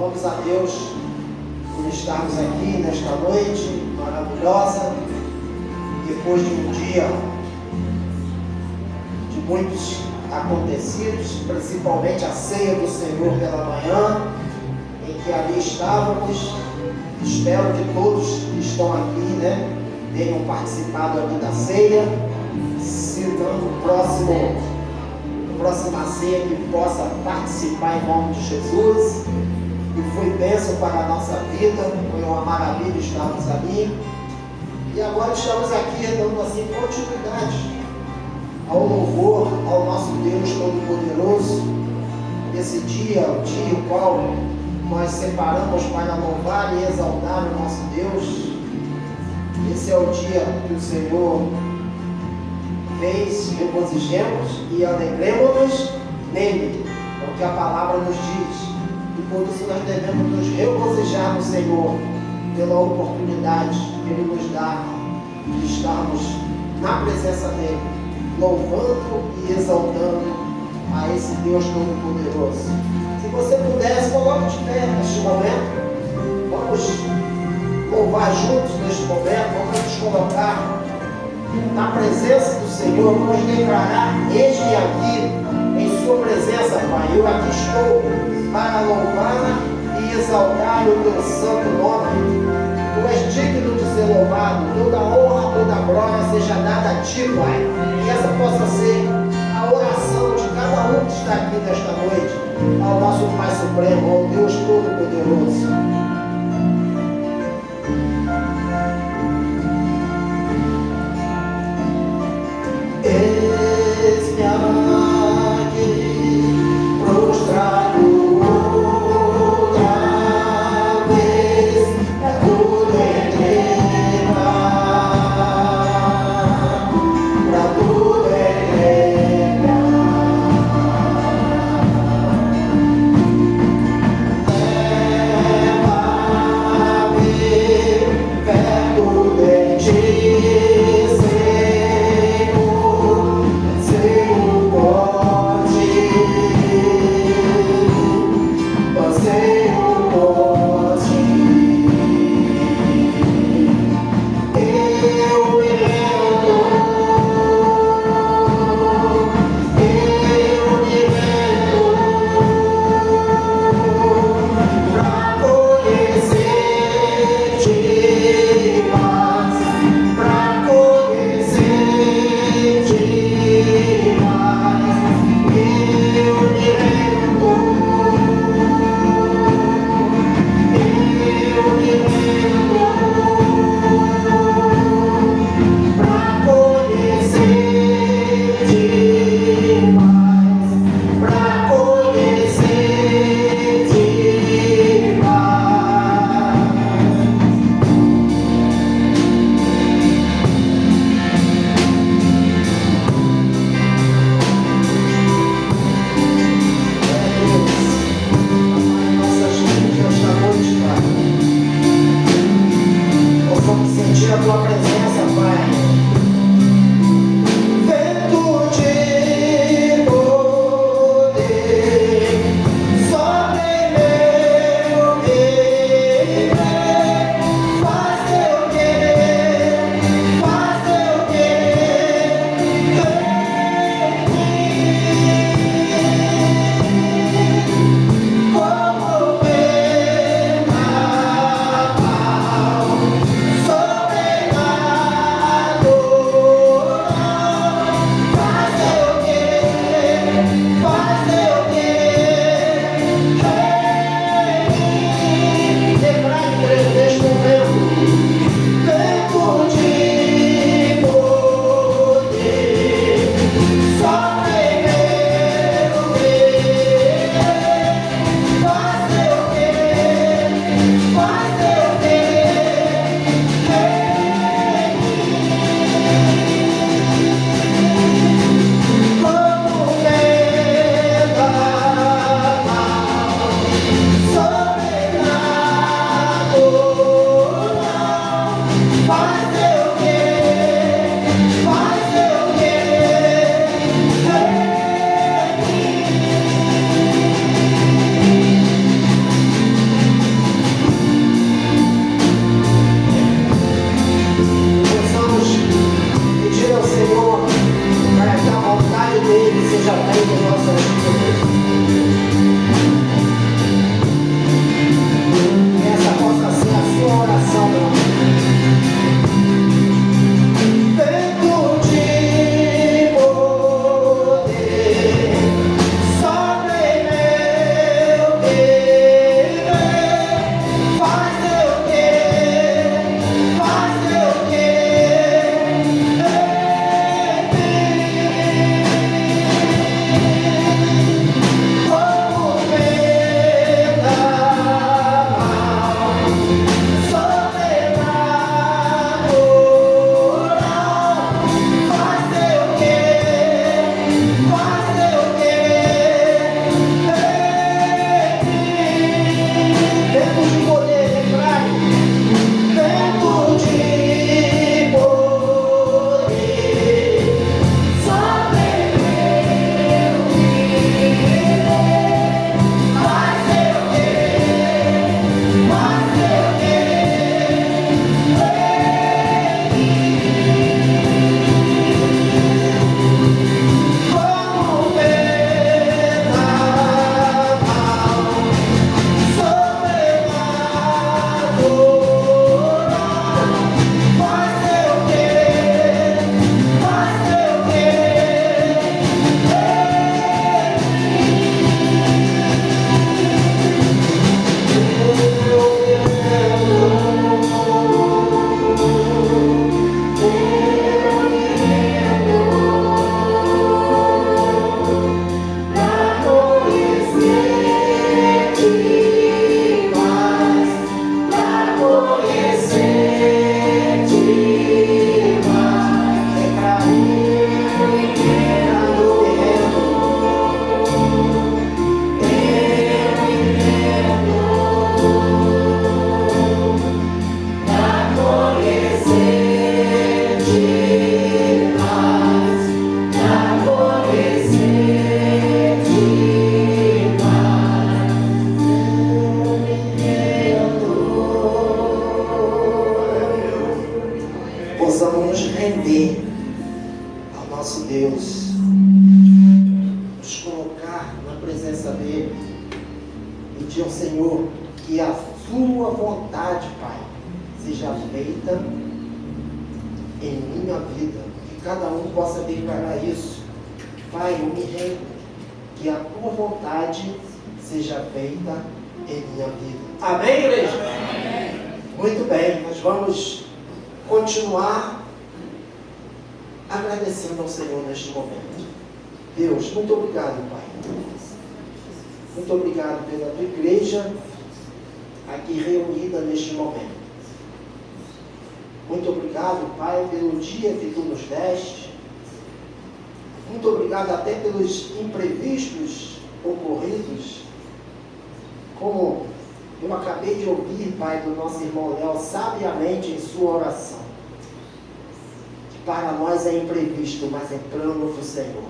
Louvamos a Deus por estarmos aqui nesta noite maravilhosa, depois de um dia de muitos acontecidos, principalmente a ceia do Senhor pela manhã, em que ali estávamos. Espero que todos que estão aqui, tenham participado ali da ceia, se não próxima ceia que possa participar em nome de Jesus. E foi bênção para a nossa vida, foi uma maravilha estarmos ali. E agora estamos aqui dando assim continuidade ao louvor ao nosso Deus Todo-Poderoso. Esse dia, o dia o qual nós separamos para louvar e exaltar o nosso Deus. Esse é o dia que o Senhor fez, regozijemos e alegremos-nos nele, é o que a palavra nos diz. E por isso nós devemos nos regozijar no Senhor pela oportunidade que Ele nos dá de estarmos na presença dEle, louvando e exaltando a esse Deus Todo-Poderoso. Se você pudesse, coloque de pé neste momento. Vamos louvar juntos neste momento. Vamos nos colocar na presença do Senhor. Vamos declarar: eis-me aqui em sua presença, Pai. Eu aqui estou para louvar e exaltar o teu santo nome. Tu és digno de ser louvado. Toda honra, toda glória seja dada a ti, Pai. E essa possa ser a oração de cada um que está aqui nesta noite, ao nosso Pai Supremo, ao Deus Todo-Poderoso. Eis-me aqui, prostrado outra vez, tudo entregar, pra tudo entregar. Leva na presença dEle. Pedir ao Senhor que a sua vontade, Pai, seja feita em minha vida. Que cada um possa declarar isso. Pai, eu me rendo. Que a tua vontade seja feita em minha vida. Amém, igreja? Amém. Muito bem, nós vamos continuar agradecendo ao Senhor neste momento. Deus, muito obrigado, Pai. Muito obrigado pela tua igreja aqui reunida neste momento. Muito obrigado, Pai, pelo dia que tu nos deste. Muito obrigado até pelos imprevistos ocorridos. Como eu acabei de ouvir, Pai, do nosso irmão Léo, sabiamente em sua oração. Que para nós é imprevisto, mas é plano do Senhor.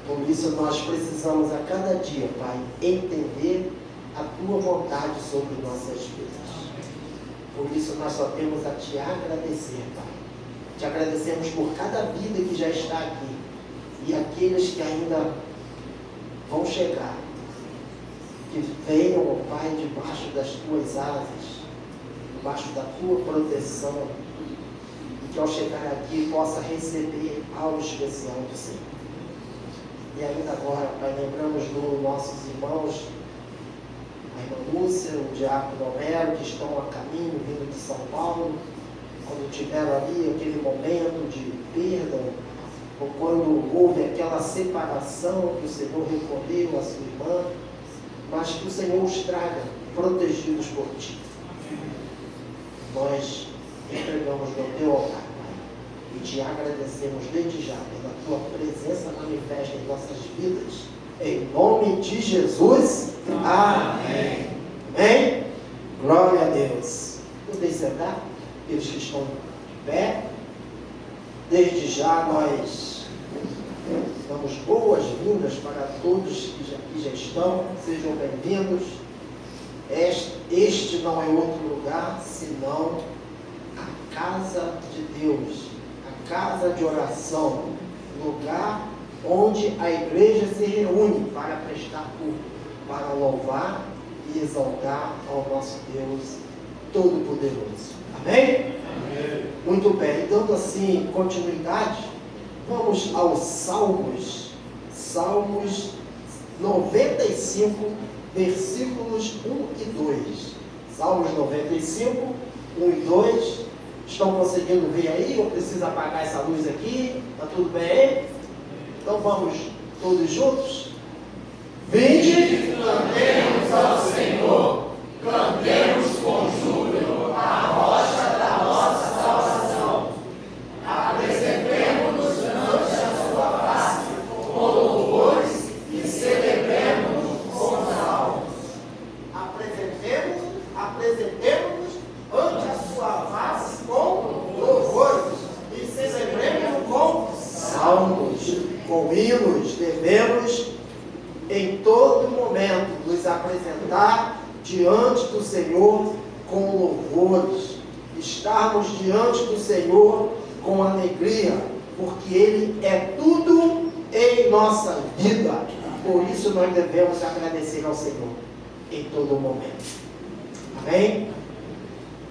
Por isso nós precisamos a cada dia, Pai, entender a tua vontade sobre nossas vidas. Por isso nós só temos a te agradecer, Pai. Te agradecemos por cada vida que já está aqui e aqueles que ainda vão chegar. Que venham, ó Pai, debaixo das tuas asas, debaixo da tua proteção, e que ao chegar aqui possa receber algo especial do Senhor. E ainda agora, Pai, lembramos dos nossos irmãos, a irmã Lúcia, o diácono Homero, que estão a caminho, vindo de São Paulo, quando tiveram ali aquele momento de perda, ou quando houve aquela separação que o Senhor recolheu a sua irmã, mas que o Senhor os traga protegidos por Ti. Nós entregamos no Teu altar, Pai, e Te agradecemos desde já pela Tua presença manifesta em nossas vidas. Em nome de Jesus. Amém. Amém? Glória a Deus. Podem sentar? Aqueles que estão de pé. Desde já nós damos boas-vindas para todos que aqui já estão. Sejam bem-vindos. Este não é outro lugar senão a casa de Deus, a casa de oração, lugar onde a igreja se reúne para prestar culto, para louvar e exaltar ao nosso Deus Todo-Poderoso. Amém? Amém? Muito bem, dando assim continuidade, vamos aos Salmos. Salmos 95, versículos 1 e 2. Salmos 95, 1 e 2. Estão conseguindo ver aí? Eu preciso apagar essa luz aqui. Está tudo bem aí? Então vamos todos juntos? Vinde, cantemos ao Senhor, cantemos com júbilo a rocha da nossa salvação. Apresentemo-nos ante a sua face com louvores e celebremos-nos com salmos. Apresentemo-nos ante a sua face com louvores e celebremos com salmos, com hinos. Devemos em todo momento nos apresentar diante do Senhor com louvores, estarmos diante do Senhor com alegria, porque Ele é tudo em nossa vida. Por isso nós devemos agradecer ao Senhor em todo momento. Amém?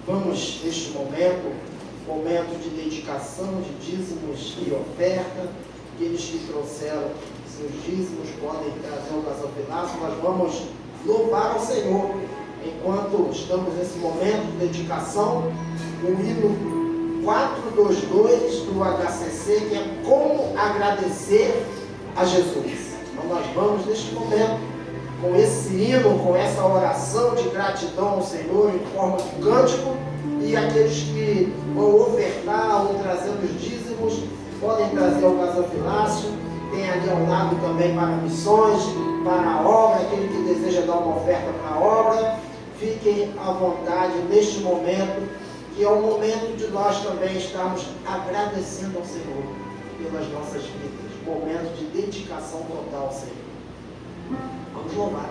Vamos neste momento de dedicação de dízimos e oferta. Aqueles que trouxeram seus dízimos podem trazer o gasofilaço. Nós vamos louvar ao Senhor enquanto estamos nesse momento de dedicação. O hino 422 do HCC, que é como agradecer a Jesus. Então nós vamos neste momento com esse hino, com essa oração de gratidão ao Senhor em forma de cântico, e aqueles que vão ofertar ou trazer os dízimos podem trazer o gasofilácio. Tem ali ao lado também para missões, para a obra, aquele que deseja dar uma oferta para a obra. Fiquem à vontade neste momento, que é o momento de nós também estarmos agradecendo ao Senhor pelas nossas vidas. Momento de dedicação total ao Senhor. Vamos louvar.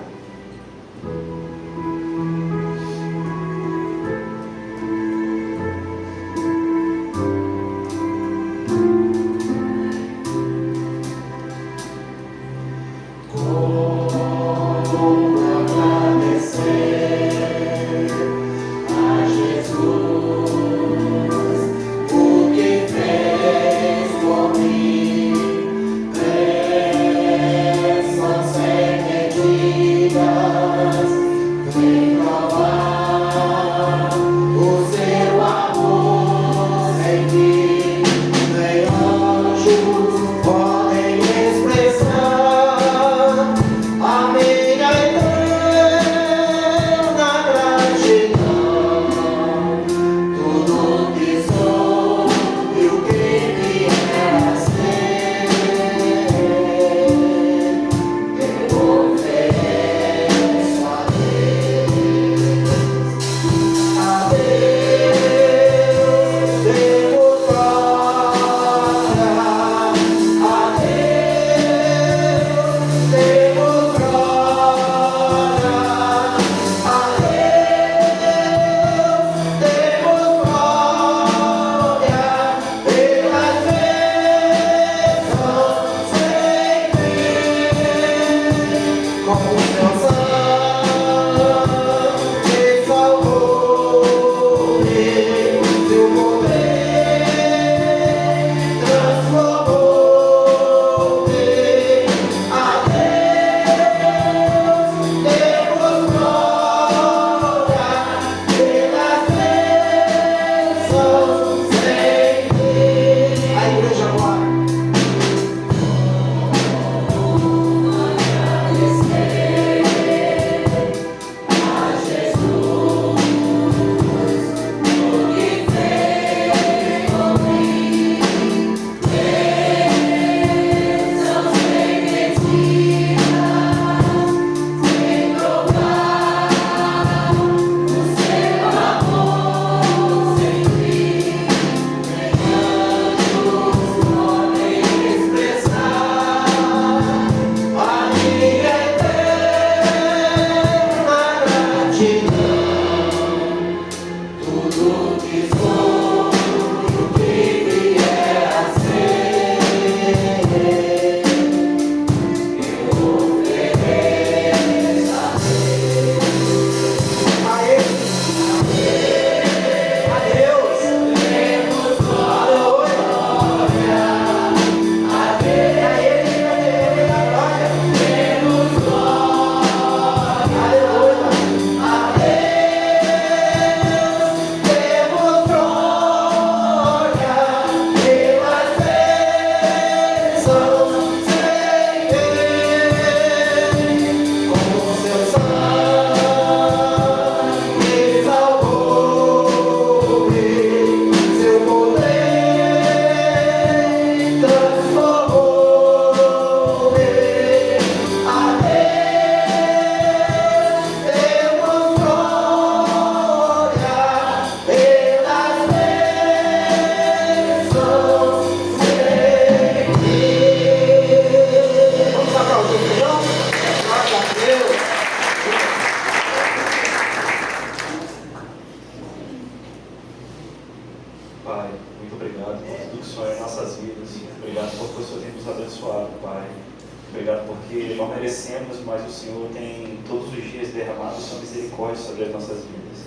merecemos, mas o Senhor tem todos os dias derramado sua misericórdia sobre as nossas vidas.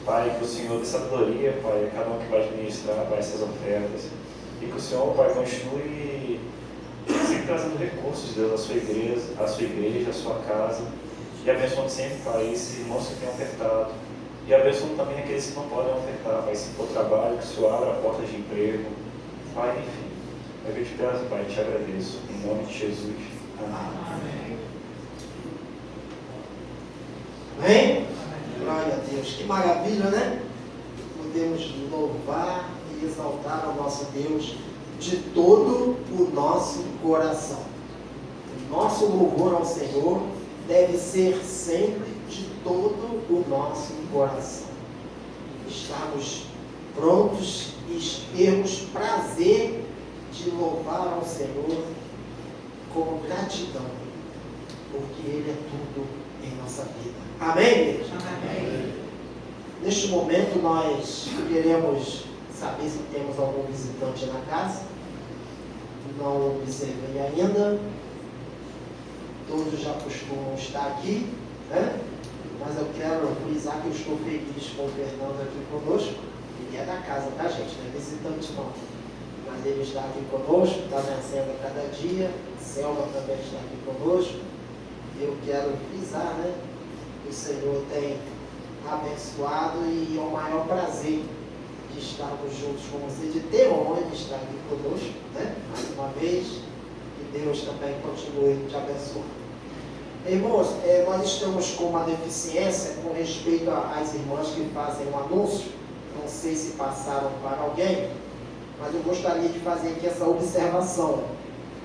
Pai, que o Senhor dê sabedoria, Pai, a cada um que vai administrar, Pai, essas ofertas. E que o Senhor, Pai, continue sempre trazendo recursos, Deus, à sua igreja, à sua casa. E abençoando sempre, Pai, esses irmãos que têm ofertado. E abençoando também aqueles que não podem ofertar, Pai, se for trabalho, que o Senhor abra portas de emprego. Pai, enfim. É que eu te peço, Pai, te agradeço. Em nome de Jesus. Amém. Amém? Glória a Deus. Que maravilha, né? Podemos louvar e exaltar ao nosso Deus de todo o nosso coração. O nosso louvor ao Senhor deve ser sempre de todo o nosso coração. Estarmos prontos e termos prazer de louvar ao Senhor com gratidão, porque Ele é tudo em nossa vida. Amém, igreja? Amém. Neste momento nós queremos saber se temos algum visitante na casa. Não observei ainda. Todos já costumam estar aqui, né? Mas eu quero frisar que eu estou feliz com o Fernando aqui conosco. Ele é da casa, tá, gente? Não é visitante não. Mas ele está aqui conosco, está vencendo a cada dia. Selma também está aqui conosco. Eu quero frisar, né? Que o Senhor tem abençoado e é o maior prazer de estarmos juntos com você, de ter a honra de estar aqui conosco, né? Mais uma vez, que Deus também continue te abençoando. Irmãos, nós estamos com uma deficiência com respeito às irmãs que fazem um anúncio. Não sei se passaram para alguém, mas eu gostaria de fazer aqui essa observação.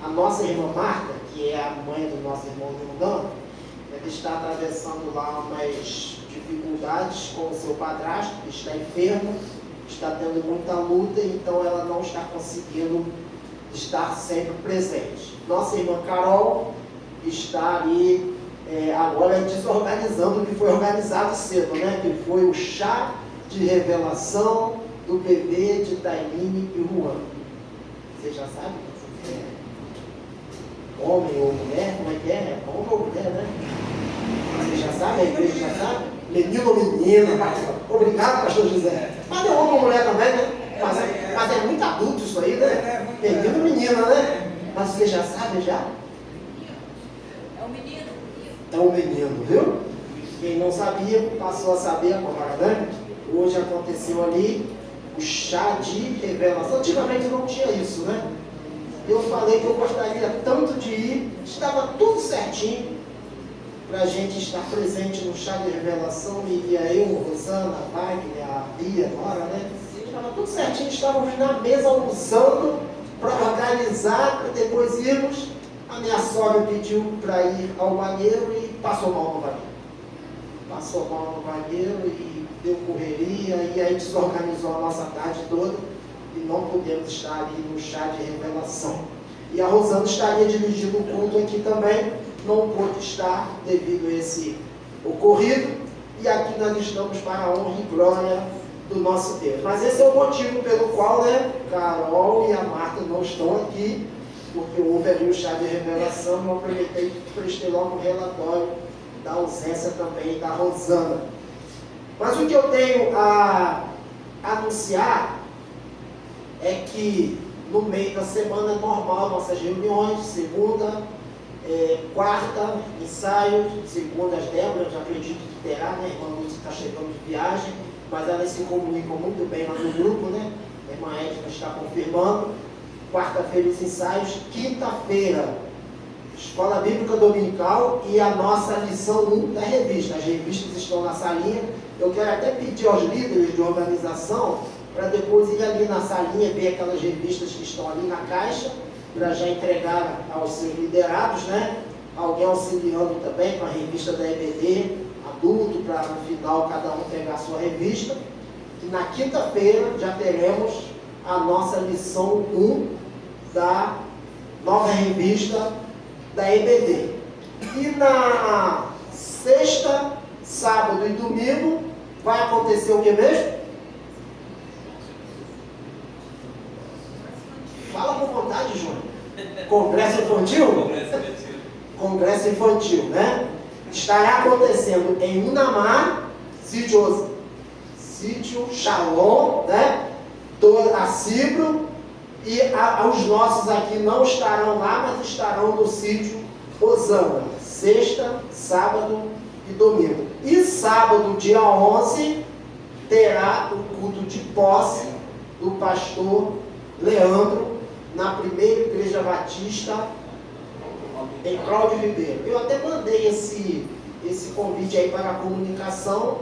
A nossa irmã Marta, que é a mãe do nosso irmão Leandro, ela está atravessando lá umas dificuldades com o seu padrasto, que está enfermo, está tendo muita luta, então ela não está conseguindo estar sempre presente. Nossa irmã Carol está ali agora desorganizando o que foi organizado cedo, né? Que foi o chá de revelação do bebê de Taimine e Juan. Você já sabe se é homem ou mulher? Como é que é? É homem ou mulher, né? Você já sabe? A igreja já sabe? Menino ou menina? Obrigado, pastor José. Mas é homem ou mulher também, né? Mas é muito adulto isso aí, né? Menino ou menina, né? Mas você já sabe já? É um menino, viu? Quem não sabia, passou a saber agora, né? Hoje aconteceu ali o chá de revelação. Antigamente não tinha isso, né? Eu falei que eu gostaria tanto de ir, estava tudo certinho para a gente estar presente no chá de revelação. Iria eu, Rosana, a Wagner, a Bia agora, né? Estava tudo certinho, estávamos na mesa almoçando para organizar, para depois irmos. A minha sogra pediu para ir ao banheiro e passou mal no banheiro. Passou mal no banheiro e deu correria, e aí desorganizou a nossa tarde toda e não pudemos estar ali no chá de revelação. E a Rosana estaria dirigindo o culto aqui também, não pôde estar devido a esse ocorrido, e aqui nós estamos para a honra e glória do nosso Deus. Mas esse é o motivo pelo qual, né, Carol e a Marta não estão aqui, porque houve ali o chá de revelação, e eu aproveitei e prestei logo um relatório da ausência também da Rosana. Mas o que eu tenho a anunciar é que no meio da semana é normal nossas reuniões, segunda, quarta, ensaio, segunda as Débora, já acredito que terá, né? A irmã Lúcia está chegando de viagem, mas elas se comunicam muito bem lá no grupo, né? A irmã Edna está confirmando. Quarta-feira os ensaios, quinta-feira Escola Bíblica Dominical e a nossa lição 1 da revista. As revistas estão na salinha. Eu quero até pedir aos líderes de organização para depois ir ali na salinha, ver aquelas revistas que estão ali na caixa, para já entregar aos seus liderados, né? Alguém auxiliando também com a revista da EBD, adulto, para no final cada um pegar a sua revista. E na quinta-feira já teremos a nossa lição 1 da nova revista da EBD. E na sexta, sábado e domingo vai acontecer o que mesmo? Fala com vontade, Júnior. Congresso infantil? congresso infantil, né? Estará acontecendo em Unamar, sítio Shalom, né? A Cibro, e os nossos aqui não estarão lá, mas estarão no sítio Osana, sexta, sábado e domingo. E sábado, dia 11, terá o culto de posse do pastor Leandro, na primeira igreja batista em Cláudio Ribeiro. Eu até mandei esse convite aí para a comunicação,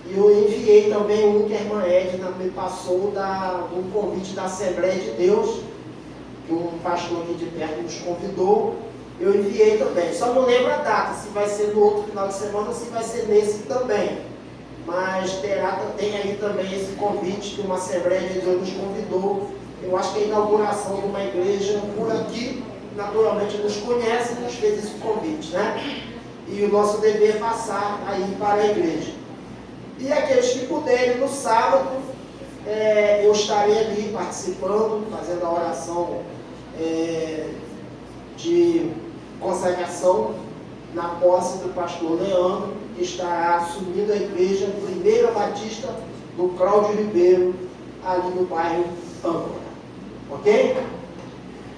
e eu enviei também um que a irmã Edna me passou um convite da Assembleia de Deus, que um pastor aqui de perto nos convidou. Eu enviei também, só não lembro a data, se vai ser no outro final de semana ou se vai ser nesse também. Mas tem aí também esse convite que uma Assembleia de Deus nos convidou. Eu acho que a inauguração de uma igreja por aqui, naturalmente nos conhece, nos fez esse convite, né? E o nosso dever é passar aí para a igreja. E aqueles que puderem, no sábado, eu estarei ali participando, fazendo a oração de consagração na posse do pastor Leandro, que estará assumindo a igreja Primeira Batista do Cláudio Ribeiro, ali no bairro Âncora. Ok?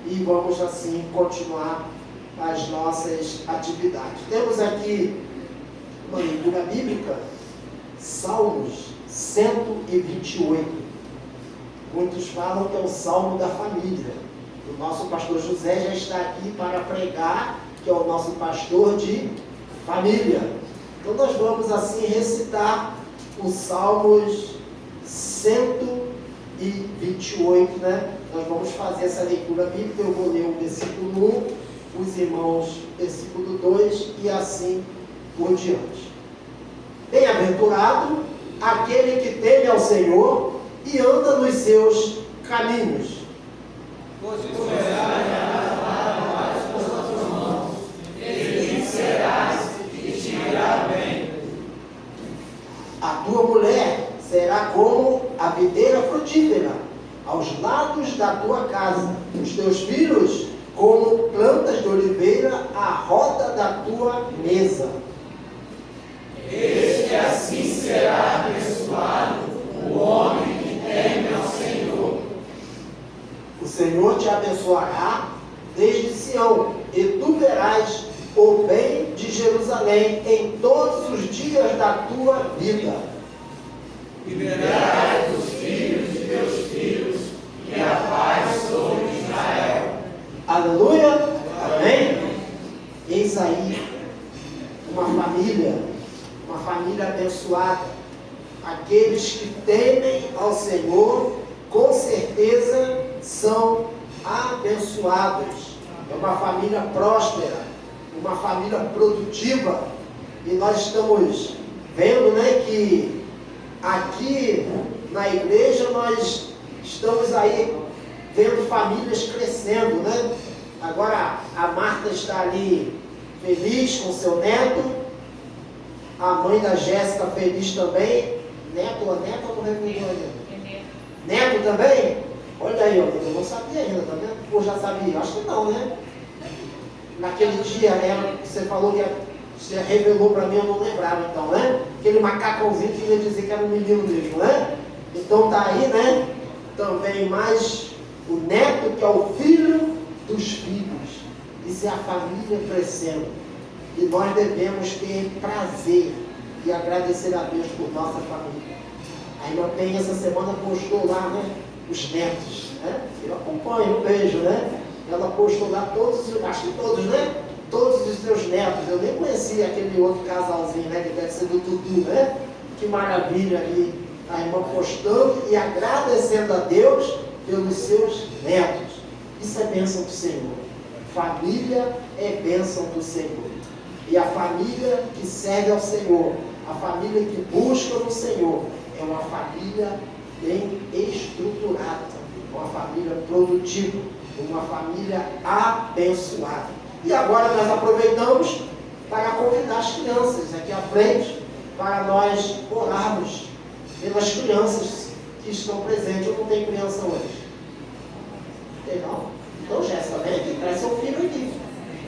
E vamos assim continuar as nossas atividades. Temos aqui uma leitura bíblica, Salmos 128. Muitos falam que é o Salmo da família. O nosso pastor José já está aqui para pregar, que é o nosso pastor de família. Então nós vamos assim recitar os Salmos 128, né? Nós vamos fazer essa leitura bíblica. Eu vou ler o versículo 1, os irmãos versículo 2 e assim por diante. Bem-aventurado aquele que teme ao Senhor e anda nos seus caminhos. A tua mulher será como a videira frutífera aos lados da tua casa, os teus filhos como plantas de oliveira à roda da tua mesa. Eis que assim será abençoado o homem que teme ao Senhor. O Senhor te abençoará desde Sião, e tu verás o bem de Jerusalém em todos os dias da tua vida. E verás os filhos de teus filhos, e a paz sobre Israel. Aleluia! Amém? Eis aí uma família abençoada. Aqueles que temem ao Senhor, com certeza são abençoados. É uma família próspera, uma família produtiva. E nós estamos vendo, né, que aqui na igreja nós estamos aí vendo famílias crescendo, né? Agora a Marta está ali feliz com seu neto, a mãe da Jéssica feliz também. Neto ou neta ou não revelou ainda? Neto também? Olha aí, eu não sabia ainda, tá vendo? Ou já sabia? Acho que não, né? Naquele dia, né, você falou que você revelou para mim, eu não lembrava então, né? Aquele macacãozinho que ia dizer que era um menino mesmo, né? Então tá aí, né? Também mais o neto, que é o filho dos filhos. Isso é a família crescendo. E nós devemos ter prazer e agradecer a Deus por nossa família. A irmã Penha essa semana postou lá, né, os netos, né? Eu acompanho, eu vejo, né? Ela postou lá acho que todos, né? Todos os seus netos. Eu nem conhecia aquele outro casalzinho, né? Que deve ser do Dudu, né? Que maravilha ali, a irmã postando e agradecendo a Deus pelos seus netos. Isso é bênção do Senhor. Família é bênção do Senhor. E a família que serve ao Senhor, a família que busca no Senhor, é uma família bem estruturada, uma família produtiva, uma família abençoada. E agora nós aproveitamos para convidar as crianças aqui à frente, para nós orarmos pelas crianças que estão presentes. Eu não tenho criança hoje. Não tem não? Então, Jéssica, vem aqui, traz seu filho aqui.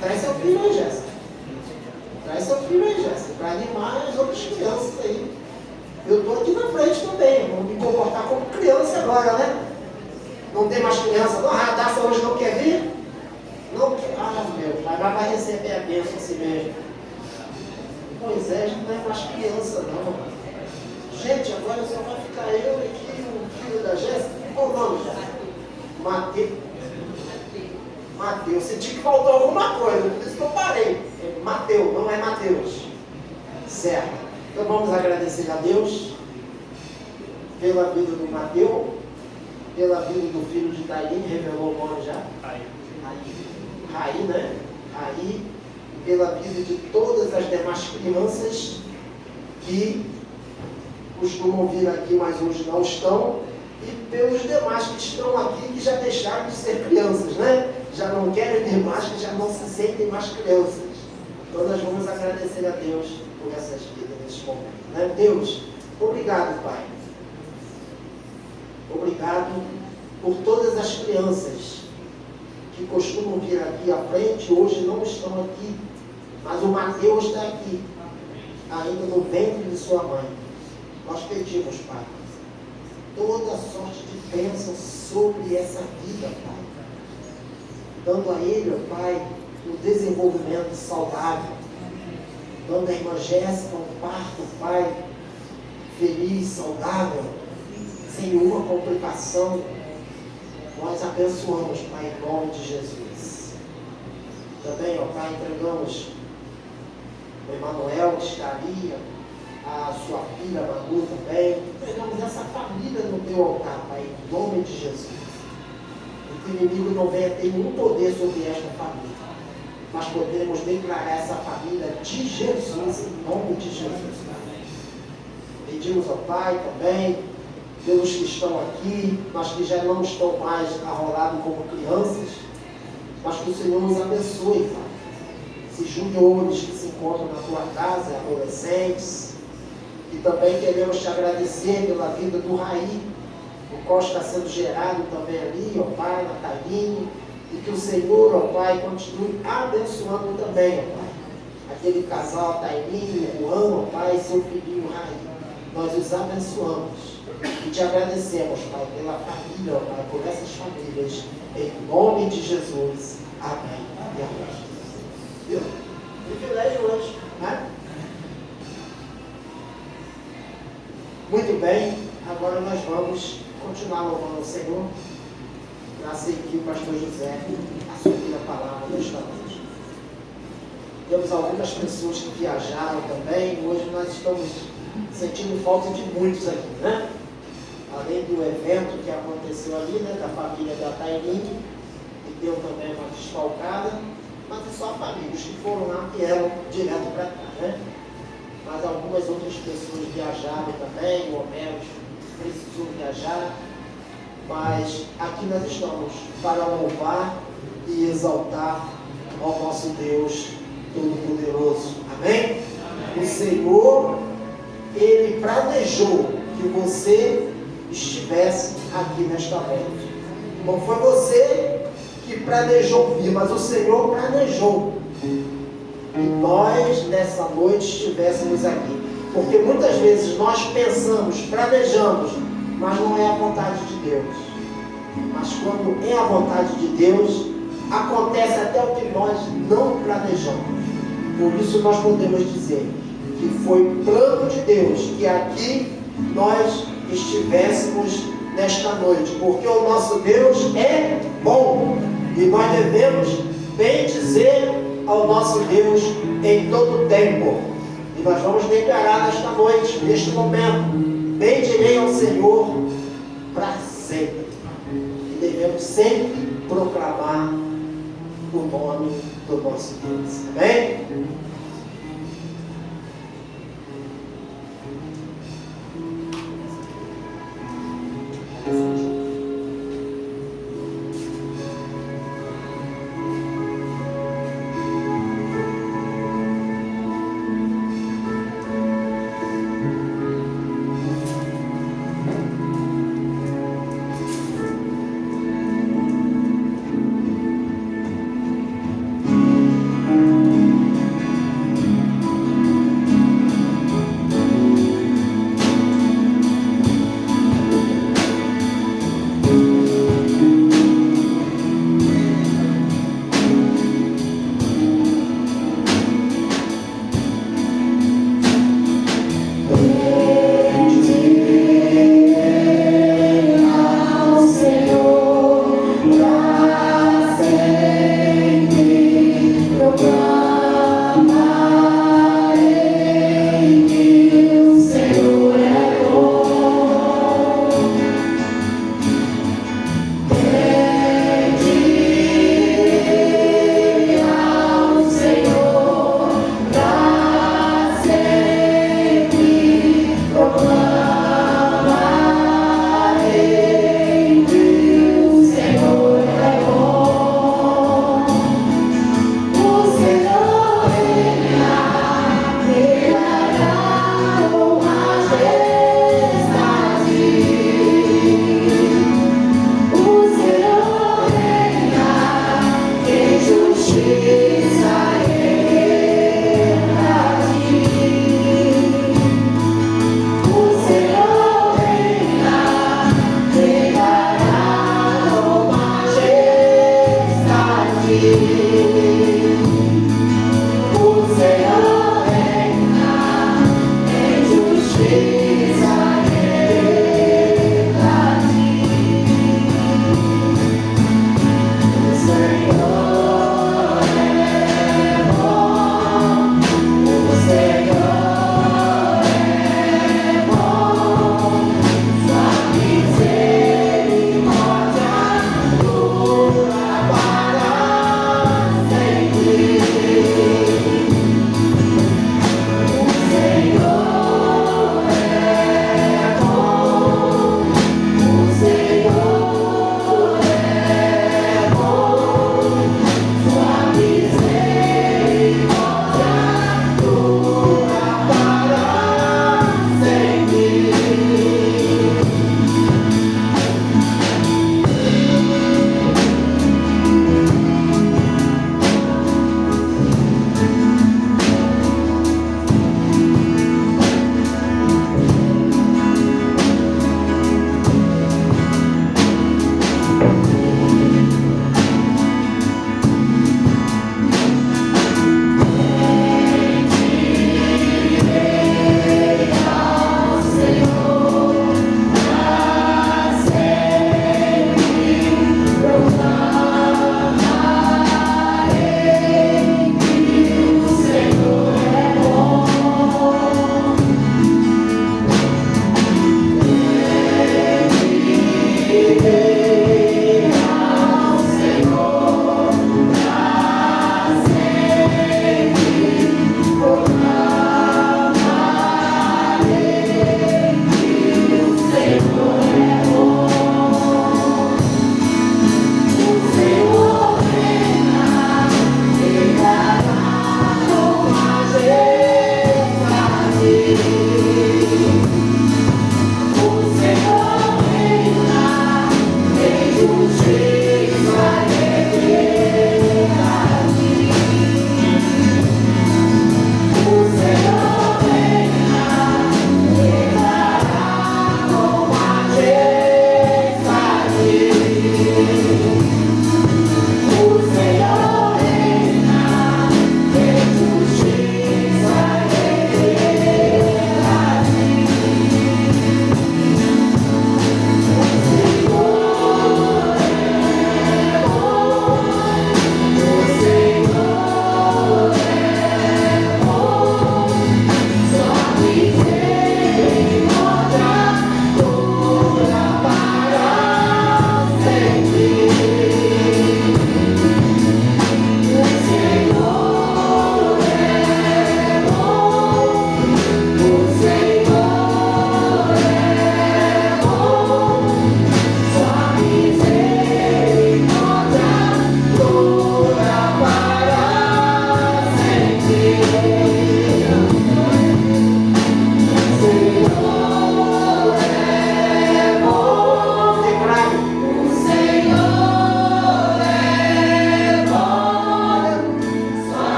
Traz seu filho aí, Jéssica. para animar as outras crianças aí. Eu estou aqui na frente também, vou me comportar como criança agora, né? Não tem mais criança, não, a Radassa hoje não quer vir? Não quer, meu pai, vai receber a bênção assim mesmo. Moisés não é mais criança não. Gente, agora só vai ficar eu aqui, o filho da Jéssica. Qual o nome, Jéssica? Mateus, senti que faltou alguma coisa, por isso que eu parei. É Mateus, não é Mateus. Certo. Então vamos agradecer a Deus pela vida do Mateus, pela vida do filho de Taíne, revelou o nome já? Raí, né? Raí, e pela vida de todas as demais crianças que costumam vir aqui, mas hoje não estão, e pelos demais que estão aqui, que já deixaram de ser crianças, né? Já não querem vir mais, que já não se sentem mais crianças. Então nós vamos agradecer a Deus por essas vidas nesse momento, né? Deus, obrigado, Pai. Obrigado por todas as crianças que costumam vir aqui à frente, hoje não estão aqui, mas o Mateus está aqui, ainda no ventre de sua mãe. Nós pedimos, Pai, toda sorte de bênção sobre essa vida, Pai, dando a ele, Pai, um desenvolvimento saudável, dando a irmã Jéssica um parto, Pai, feliz, saudável, sem nenhuma complicação. Nós abençoamos, Pai, em nome de Jesus. Também, ó Pai, entregamos o Emanuel, que está ali, a sua filha, a Manu também. Entregamos essa família no teu altar, Pai, em nome de Jesus. E que o inimigo não venha ter nenhum poder sobre esta família. Mas podemos declarar essa família de Jesus, em nome de Jesus, Pai. Pedimos ao Pai também, pelos que estão aqui, mas que já não estão mais arrolados como crianças, mas que o Senhor nos abençoe, Pai. Esses juniores que se encontram na tua casa, adolescentes, e também queremos te agradecer pela vida do Raí, o qual está sendo gerado também ali, ó Pai, na Taline, e que o Senhor, ó Pai, continue abençoando também, ó Pai, aquele casal Taline, o Juan, ó Pai, e seu filhinho Raí. Nós os abençoamos. E te agradecemos, Pai, pela família, Pai, por essas famílias, em nome de Jesus. Amém e amém. Viu? Privilégio hoje, né? Muito bem, agora nós vamos continuar louvando o Senhor, para seguir o pastor José assumir a palavra desta noite. Temos algumas pessoas que viajaram também, hoje nós estamos sentindo falta de muitos aqui, né? Além do evento que aconteceu ali, né, da família da Tairine, que deu também uma desfalcada, mas é só a família, os que foram lá vieram direto para cá, né? Mas algumas outras pessoas viajaram também, o Homero precisou viajar, mas aqui nós estamos para louvar e exaltar ao nosso Deus Todo-Poderoso. Amém? O Senhor, Ele planejou que você estivesse aqui nesta noite. Não foi você que planejou vir, mas o Senhor planejou que nós nessa noite estivéssemos aqui. Porque muitas vezes nós pensamos, planejamos, mas não é a vontade de Deus. Mas quando é a vontade de Deus, acontece até o que nós não planejamos. Por isso nós podemos dizer que foi plano de Deus que aqui nós estivéssemos nesta noite, porque o nosso Deus é bom e nós devemos bendizer ao nosso Deus em todo o tempo. E nós vamos declarar nesta noite, neste momento, bendirei ao Senhor para sempre. E devemos sempre proclamar o nome do nosso Deus. Amém?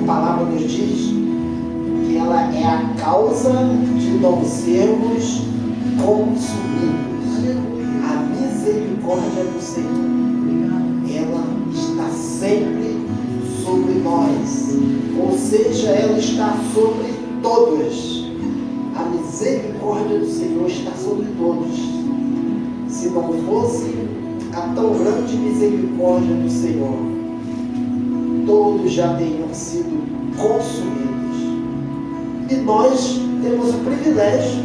palavra nos diz que ela é a causa de não sermos consumidos. A misericórdia do Senhor, ela está sempre sobre nós, ou seja, ela está sobre todos. A misericórdia do Senhor está sobre todos. Se não fosse a tão grande misericórdia do Senhor, todos já teriam sido consumidos. E nós temos o privilégio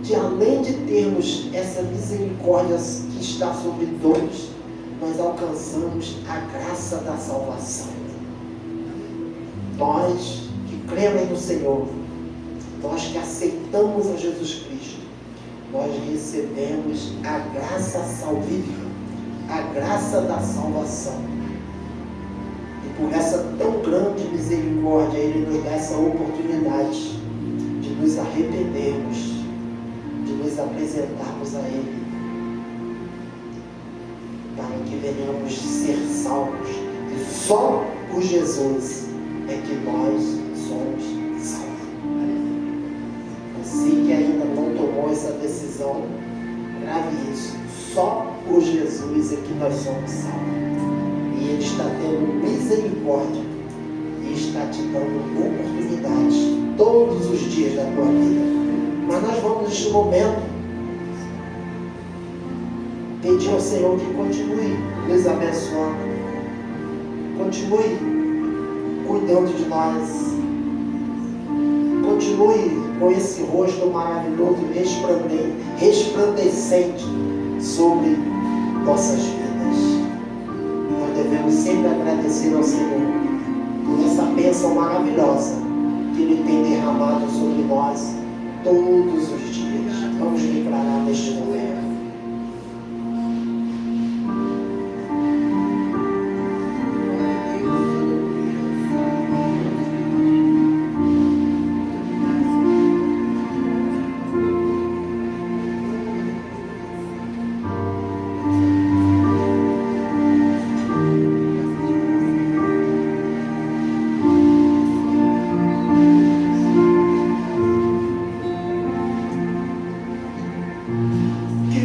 de, além de termos essa misericórdia que está sobre todos, nós alcançamos a graça da salvação. Nós que cremos no Senhor, nós que aceitamos a Jesus Cristo, nós recebemos a graça salvífica, a graça da salvação. E por essa tão grande misericórdia, Ele nos dá essa oportunidade de nos arrependermos, de nos apresentarmos a Ele, para que venhamos ser salvos. E só por Jesus é que nós somos salvos. Você que ainda não tomou essa decisão, grave isso. Só por Jesus é que nós somos salvos. E Ele está tendo misericórdia e está te dando oportunidade todos os dias da tua vida. Mas nós vamos neste momento pedir ao Senhor que continue nos abençoando, continue cuidando de nós, continue com esse rosto maravilhoso resplandecente sobre nossas vidas. Nós devemos sempre agradecer ao Senhor por essa bênção maravilhosa que Ele tem derramado sobre nós todos os dias. Vamos declarar neste momento. Que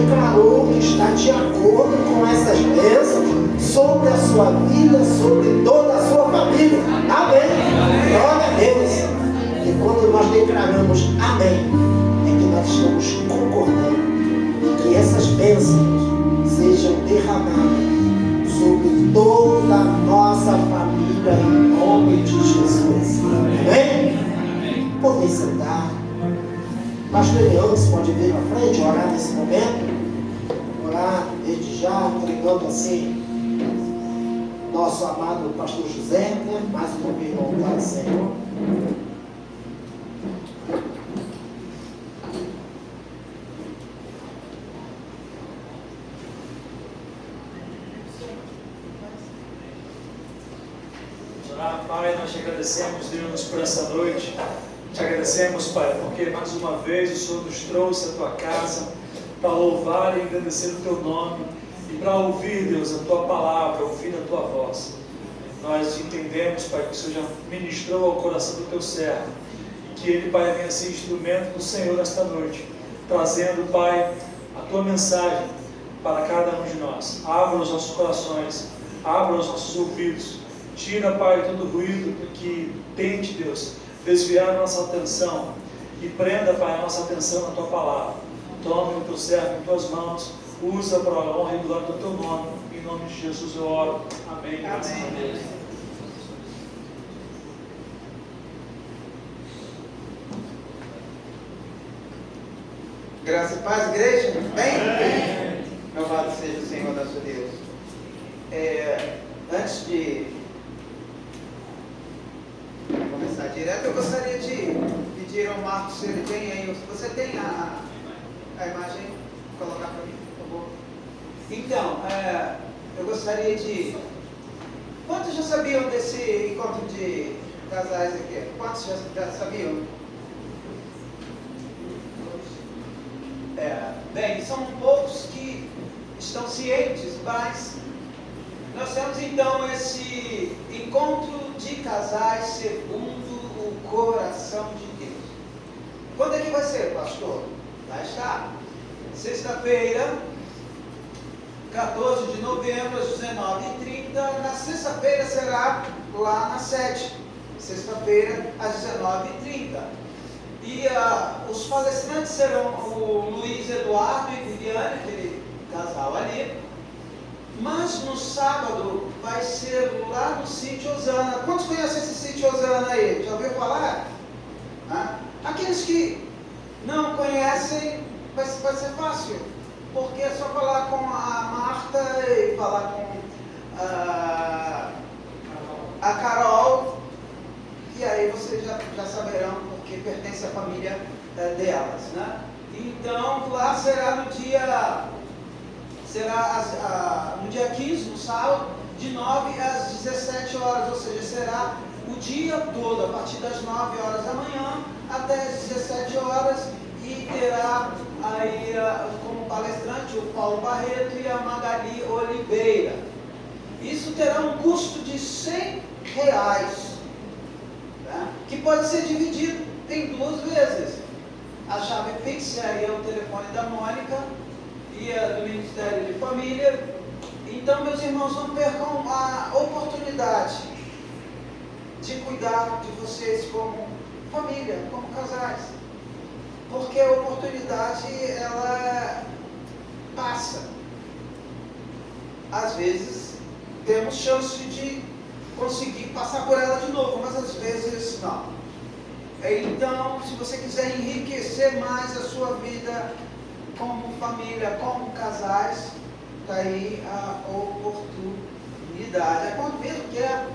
declarou que está de acordo com essas bênçãos sobre a sua vida, sobre toda a sua família. Amém. Glória a Deus. E quando nós declaramos amém, é que nós estamos concordando em que essas bênçãos sejam derramadas sobre toda a nossa família em nome de Jesus. Amém? Podem sentar. Pastor Elianes pode vir à frente, orar nesse momento. Orar desde já, entregando assim nosso amado pastor José, né? Mais uma vez voltar ao Senhor. Pai, nós te agradecemos, Deus, por essa noite. Te agradecemos, Pai, porque mais uma vez o Senhor nos trouxe à tua casa para louvar e engrandecer o teu nome e para ouvir, Deus, a tua palavra, ouvir a tua voz. Nós entendemos, Pai, que o Senhor já ministrou ao coração do teu servo e que ele, Pai, venha ser instrumento do Senhor nesta noite, trazendo, Pai, a tua mensagem para cada um de nós. Abra os nossos corações, abra os nossos ouvidos. Tira, Pai, todo ruído que tente, Deus, desviar a nossa atenção e prenda, Pai, a nossa atenção na Tua palavra. Tome o Teu servo em Tuas mãos, usa para a honra e glória do Teu nome. Em nome de Jesus eu oro. Amém. Graças a Deus. Graça e paz, igreja. Bem? Louvado seja o Senhor nosso Deus. Antes de começar direto, eu gostaria de pedir ao Marcos se ele tem aí. Você tem a imagem? Colocar para mim, por favor. Então, eu gostaria de... Quantos já sabiam desse encontro de casais aqui? Quantos já sabiam? Bem, são poucos que estão cientes, mas nós temos então esse encontro de casais segundo o coração de Deus. Quando é que vai ser, pastor? Lá está. Sexta-feira, 14 de novembro, às 19h30. Na sexta-feira será lá na sede. Sexta-feira, às 19h30. E os palestrantes serão o Luiz Eduardo e Viviane, aquele casal ali. Mas no sábado vai ser lá no sítio Osana. Quantos conhecem esse sítio Osana aí? Já ouviu falar? Aqueles que não conhecem, vai ser fácil. Porque é só falar com a Marta e falar com a Carol. E aí vocês já saberão, porque pertence à família delas, né? Então, lá será no dia 15, no sábado, de 9 às 17 horas, ou seja, será o dia todo, a partir das 9 horas da manhã até as 17 horas, e terá aí como palestrante o Paulo Barreto e a Magali Oliveira. Isso terá um custo de R$100, tá? Que pode ser dividido em 2 vezes. A chave fixa é o telefone da Mônica e a do Ministério de Família. Então, meus irmãos, não percam a oportunidade de cuidar de vocês como família, como casais. Porque a oportunidade, ela passa. Às vezes, temos chance de conseguir passar por ela de novo, mas às vezes não. Então, se você quiser enriquecer mais a sua vida como família, como casais, está aí a oportunidade. É quando mesmo que é?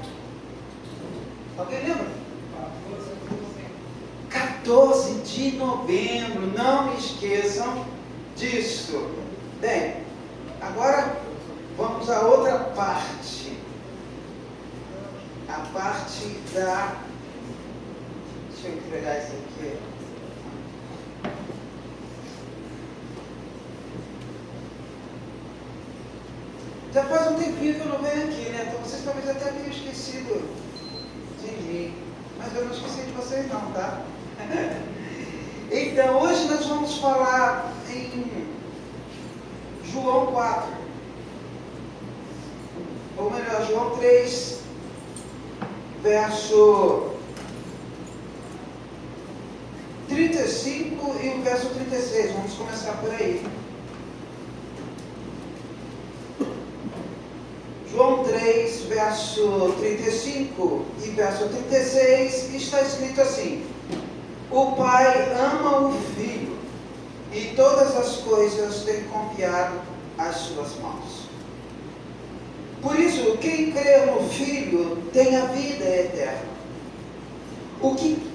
Alguém lembra? 14 de novembro, não esqueçam disso. Bem, agora vamos à outra parte. A parte da... Deixa eu entregar isso aqui. Já faz um tempinho que eu não venho aqui, né? Então vocês talvez até tenham esquecido de mim. Mas eu não esqueci de vocês não, tá? Então, hoje nós vamos falar em João 4, ou melhor, João 3, verso 35 e o verso 36. Vamos começar por aí. João 3, verso 35 e verso 36, está escrito assim: o Pai ama o Filho e todas as coisas tem confiado às suas mãos. Por isso, quem crê no Filho tem a vida eterna. O que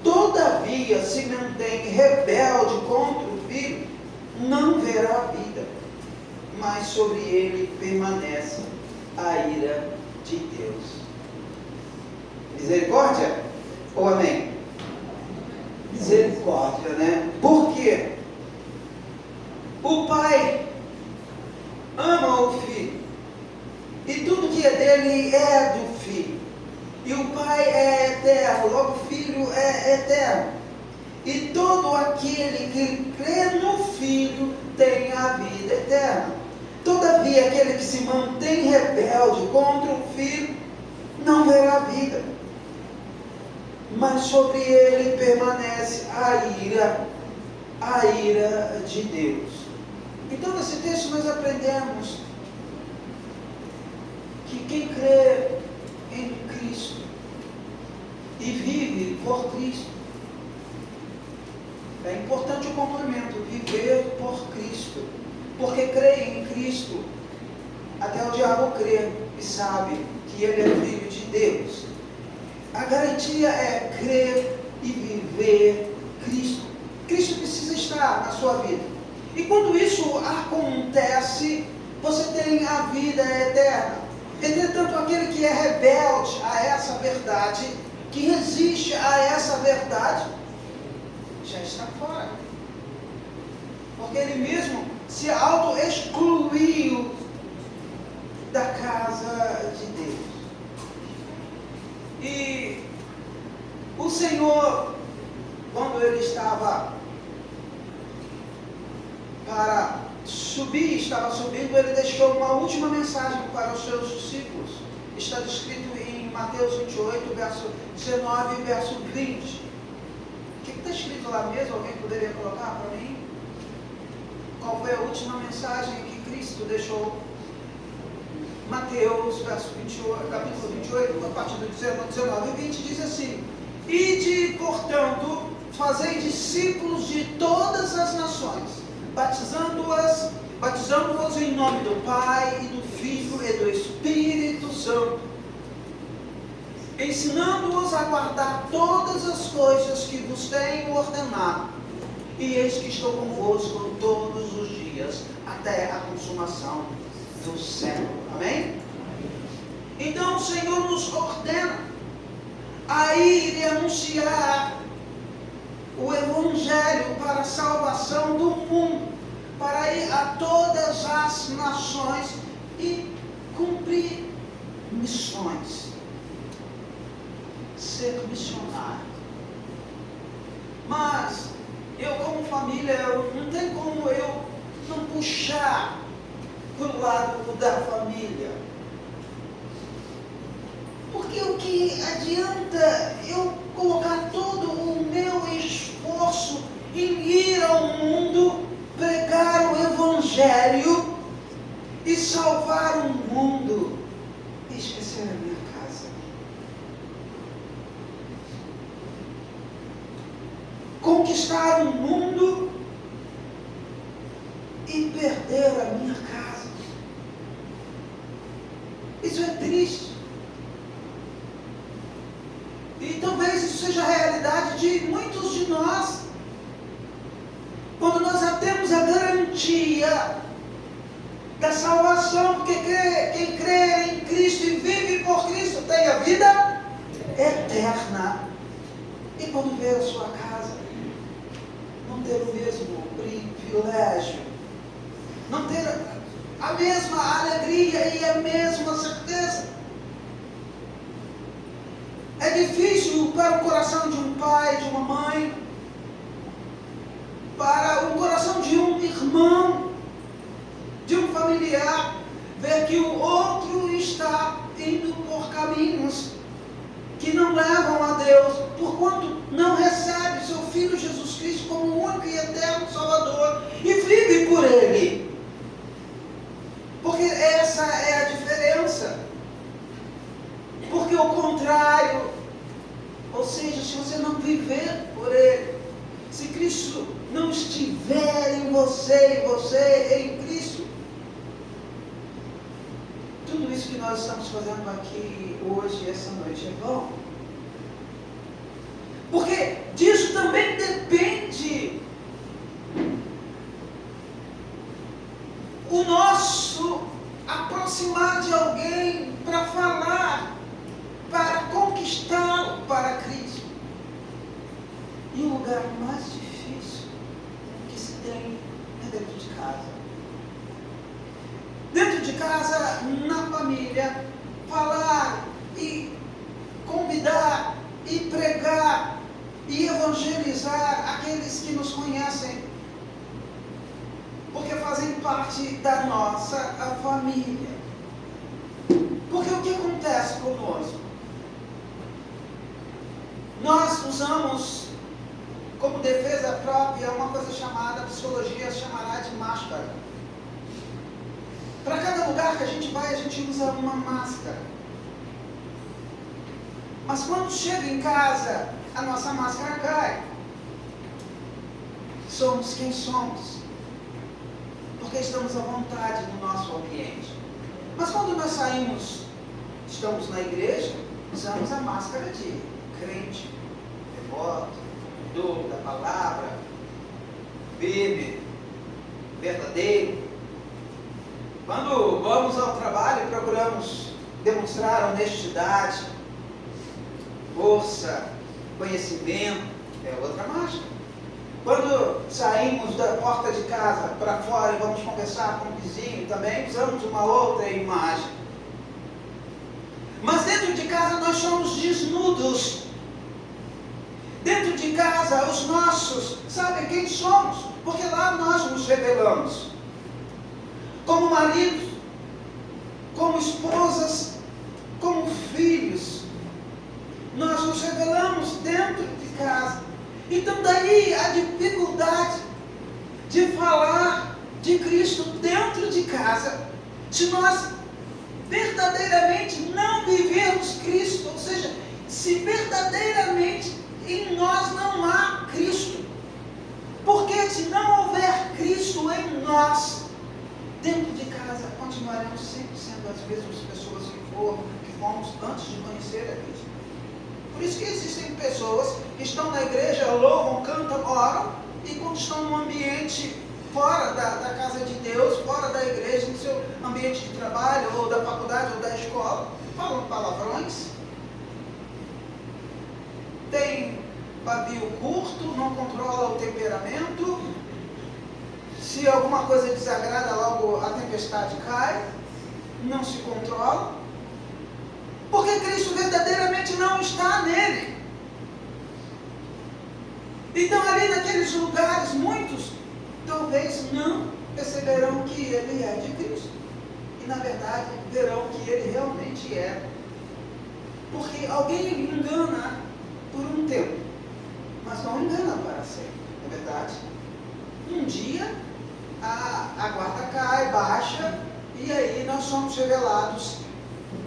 todavia se mantém rebelde contra o Filho não verá a vida, mas sobre ele permanece a ira de Deus. Misericórdia? Ou amém? Misericórdia, né? Por quê? O Pai ama o Filho, e tudo que é dele é do Filho. E o Pai é eterno, logo o Filho é eterno. E todo aquele que crê no Filho tem a vida eterna. Todavia, aquele que se mantém rebelde contra o Filho não verá a vida, mas sobre ele permanece a ira de Deus. Então, nesse texto nós aprendemos que quem crê em Cristo e vive por Cristo, é importante o complemento, viver por Cristo, porque crê em Cristo, até o diabo crê e sabe que ele é filho de Deus. A garantia é crer e viver Cristo. Cristo precisa estar na sua vida. E quando isso acontece, você tem a vida eterna. Entretanto, aquele que é rebelde a essa verdade, que resiste a essa verdade, já está fora. Porque ele mesmo se auto-excluiu da casa de Deus. E o Senhor, quando ele estava para subir, estava subindo, ele deixou uma última mensagem para os seus discípulos. Está descrito em Mateus 28, verso 19 e verso 20. O que está escrito lá mesmo? Alguém poderia colocar para mim? Qual foi a última mensagem que Cristo deixou? Mateus, verso 28, capítulo 28, a partir do 19 e 20, diz assim: ide, portanto, fazei discípulos de todas as nações, batizando-os em nome do Pai, e do Filho e do Espírito Santo, ensinando-os a guardar todas as coisas que vos tenho ordenado. E eis que estou convosco todos os dias, até a consumação do século. Amém? Então o Senhor nos ordena a ir e anunciar o Evangelho para a salvação do mundo, para ir a todas as nações e cumprir missões, ser missionário. Mas eu, como família, não tem como eu não puxar para o lado da família. Porque o que adianta eu colocar todo o meu esforço em ir ao mundo, pregar o Evangelho e salvar o mundo e esquecer a minha casa? Conquistar o mundo e perder a minha casa. Isso é triste. E talvez isso seja a realidade de muitos de nós. Quando nós já temos a garantia da salvação, porque quem crê em Cristo e vive por Cristo tem a vida eterna. E quando vê a sua casa, não ter o mesmo privilégio, não ter a mesma alegria e a mesma certeza. É difícil para o coração de um pai, de uma mãe, para o coração de um irmão, familiar, ver que o outro está indo por caminhos que não levam a Deus, porquanto não recebe seu Filho Jesus Cristo como o único e eterno Salvador e vive por Ele. Porque essa é a diferença. Porque o contrário, ou seja, se você não viver por Ele, se Cristo não estiver em você e você em Cristo, tudo isso que nós estamos fazendo aqui hoje, essa noite, é bom. Porque disso também depende o nosso aproximar de alguém para falar, para conquistá-lo para Cristo. E o lugar mais difícil que se tem é dentro de casa. Dentro de casa, na família, falar e convidar e pregar e evangelizar aqueles que nos conhecem, porque fazem parte da nossa família. Porque o que acontece conosco? Nós usamos como defesa própria uma coisa chamada, a psicologia chamará de máscara. Para cada lugar que a gente vai, a gente usa uma máscara. Mas quando chega em casa, a nossa máscara cai. Somos quem somos, porque estamos à vontade no nosso ambiente. Mas quando nós saímos, estamos na igreja, usamos a máscara de crente, devoto, dono da palavra, firme, verdadeiro. Quando vamos ao trabalho, procuramos demonstrar honestidade, força, conhecimento, é outra máscara. Quando saímos da porta de casa para fora e vamos conversar com o vizinho, também usamos uma outra imagem. Mas dentro de casa nós somos desnudos. Dentro de casa os nossos sabem quem somos, porque lá nós nos revelamos. Como maridos, como esposas, como filhos, nós nos revelamos dentro de casa. Então daí a dificuldade de falar de Cristo dentro de casa, se nós verdadeiramente não vivermos Cristo, ou seja, se verdadeiramente em nós não há Cristo. Porque se não houver Cristo em nós, dentro de casa continuaremos sempre sendo as mesmas pessoas que fomos antes de conhecer a Cristo. Por isso que existem pessoas que estão na igreja, louvam, cantam, oram, e quando estão num ambiente fora da casa de Deus, fora da igreja, no seu ambiente de trabalho, ou da faculdade, ou da escola, falam palavrões, tem pavio curto, não controla o temperamento, se alguma coisa desagrada, logo a tempestade cai, não se controla, porque Cristo verdadeiramente não está nele. Então ali naqueles lugares, muitos talvez não perceberão que ele é de Cristo, e na verdade verão que ele realmente é, porque alguém engana por um tempo, mas não engana para sempre, não é verdade? Um dia a guarda cai, baixa, e aí nós somos revelados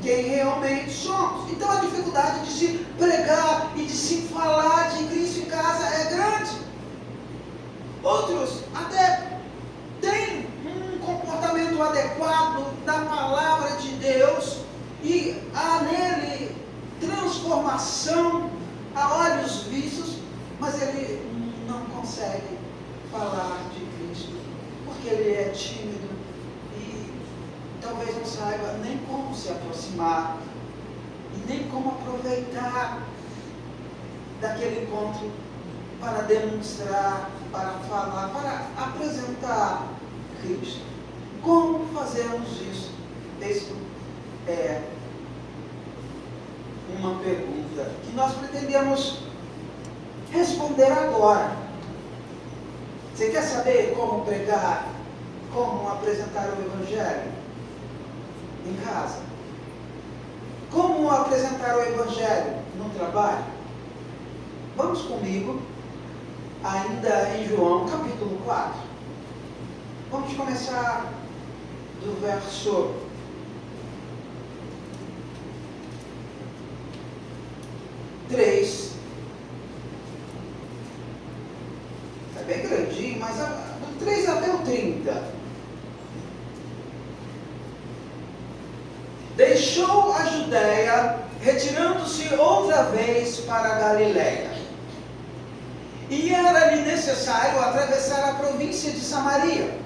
quem realmente somos. Então a dificuldade de se pregar e de se falar de Cristo em casa é grande. Outros até têm um comportamento adequado da palavra de Deus e há nele transformação a olhos vistos, mas ele não consegue falar de Cristo, porque ele é tímido e talvez não saiba nem como se aproximar e nem como aproveitar daquele encontro para demonstrar, para falar, para apresentar Cristo. Como fazemos isso? Isso é uma pergunta que nós pretendemos responder agora. Você quer saber como pregar como apresentar o Evangelho em casa? Como apresentar o Evangelho no trabalho? Vamos comigo, ainda em João, capítulo 4. Vamos começar do verso 3. É bem grandinho, mas do 3 até o 30. Deixou a Judéia, retirando-se outra vez para a Galiléia. E era-lhe necessário atravessar a província de Samaria.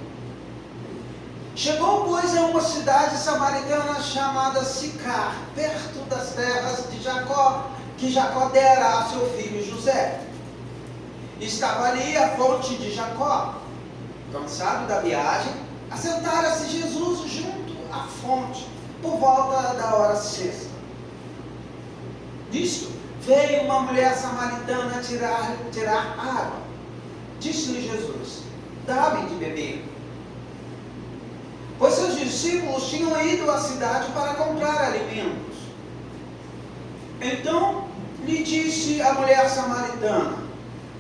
Chegou, pois, a uma cidade samaritana chamada Sicar, perto das terras de Jacó, que Jacó dera a seu filho José. Estava ali a fonte de Jacó. Cansado da viagem, assentara-se Jesus junto à fonte, por volta da hora sexta. Nisto, veio uma mulher samaritana tirar água. Disse-lhe Jesus: dá-me de beber. Pois seus discípulos tinham ido à cidade para comprar alimentos. Então lhe disse a mulher samaritana: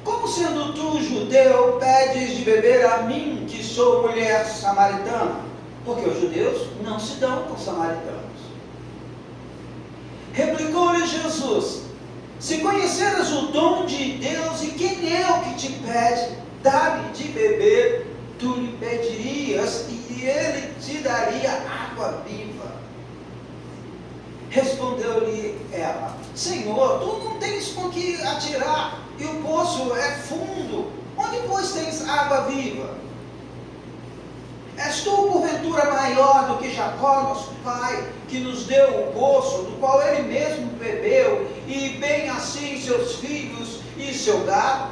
como sendo tu judeu, pedes de beber a mim, que sou mulher samaritana? Porque os judeus não se dão com samaritanos. Replicou-lhe Jesus: se conheceras o dom de Deus e quem é o que te pede, dá-me de beber, tu lhe pedirias e ele te daria água viva. Respondeu-lhe ela: Senhor, tu não tens com que atirar e o poço é fundo. Onde, pois, tens água viva? És tu, porventura, maior do que Jacó, nosso pai, que nos deu o poço, do qual ele mesmo bebeu, e bem assim seus filhos e seu gado?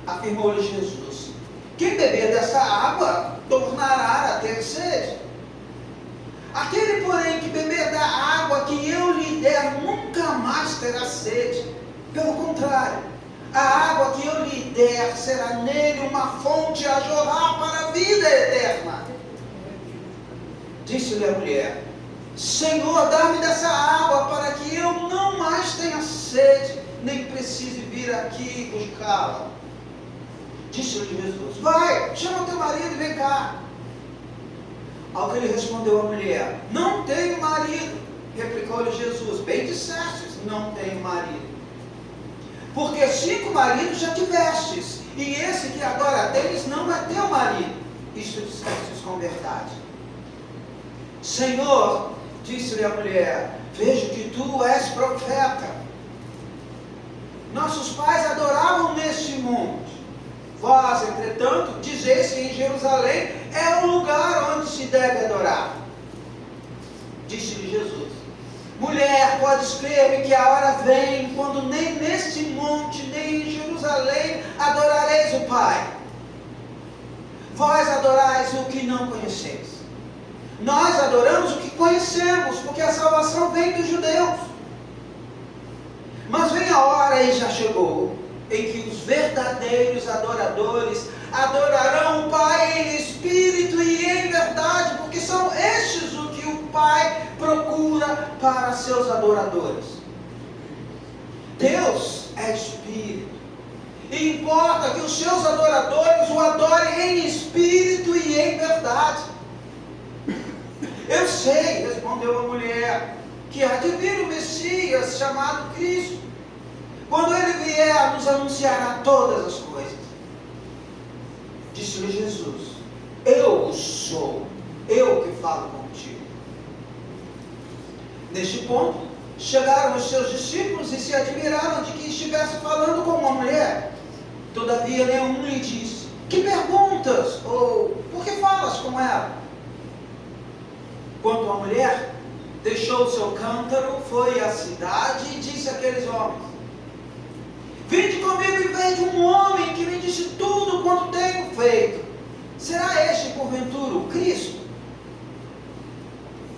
Afirmou-lhe Jesus: quem beber dessa água tornará a ter sede. Aquele, porém, que beber da água que eu lhe der, nunca mais terá sede. Pelo contrário, a água que eu lhe der será nele uma fonte a jorrar para a vida eterna. Disse-lhe a mulher: Senhor, dá-me dessa água para que eu não mais tenha sede, nem precise vir aqui buscá-la. Disse-lhe Jesus: vai, chama teu marido e vem cá. Ao que lhe respondeu a mulher: não tenho marido. Replicou-lhe Jesus: bem dissestes, não tenho marido. Porque 5 maridos já tivestes, e esse que agora tens não é teu marido. Isto dissestes com verdade. Senhor, disse-lhe a mulher, vejo que tu és profeta. Nossos pais adoravam neste monte. Vós, entretanto, dizeis que em Jerusalém é o lugar onde se deve adorar. Disse-lhe Jesus: mulher, podes crer-me que a hora vem, quando nem neste monte, nem em Jerusalém adorareis o Pai. Vós adorais o que não conheceis. Nós adoramos o que conhecemos, porque a salvação vem dos judeus. Mas vem a hora, e já chegou, em que os verdadeiros adoradores adorarão o Pai em espírito e em verdade, porque são estes o que o Pai procura para seus adoradores. Deus é espírito, e importa que os seus adoradores o adorem em espírito e em verdade. Eu sei, respondeu a mulher, que há de vir o Messias chamado Cristo. Quando ele vier, nos anunciará todas as coisas. Disse-lhe Jesus: eu o sou, eu que falo contigo. Neste ponto, chegaram os seus discípulos e se admiraram de que estivesse falando com uma mulher. Todavia, nenhum lhe disse: que perguntas? Ou por que falas com ela? Quanto à mulher, deixou o seu cântaro, foi à cidade e disse àqueles homens: vinde comigo e veja um homem que me disse tudo quanto tenho feito. Será este, porventura, o Cristo?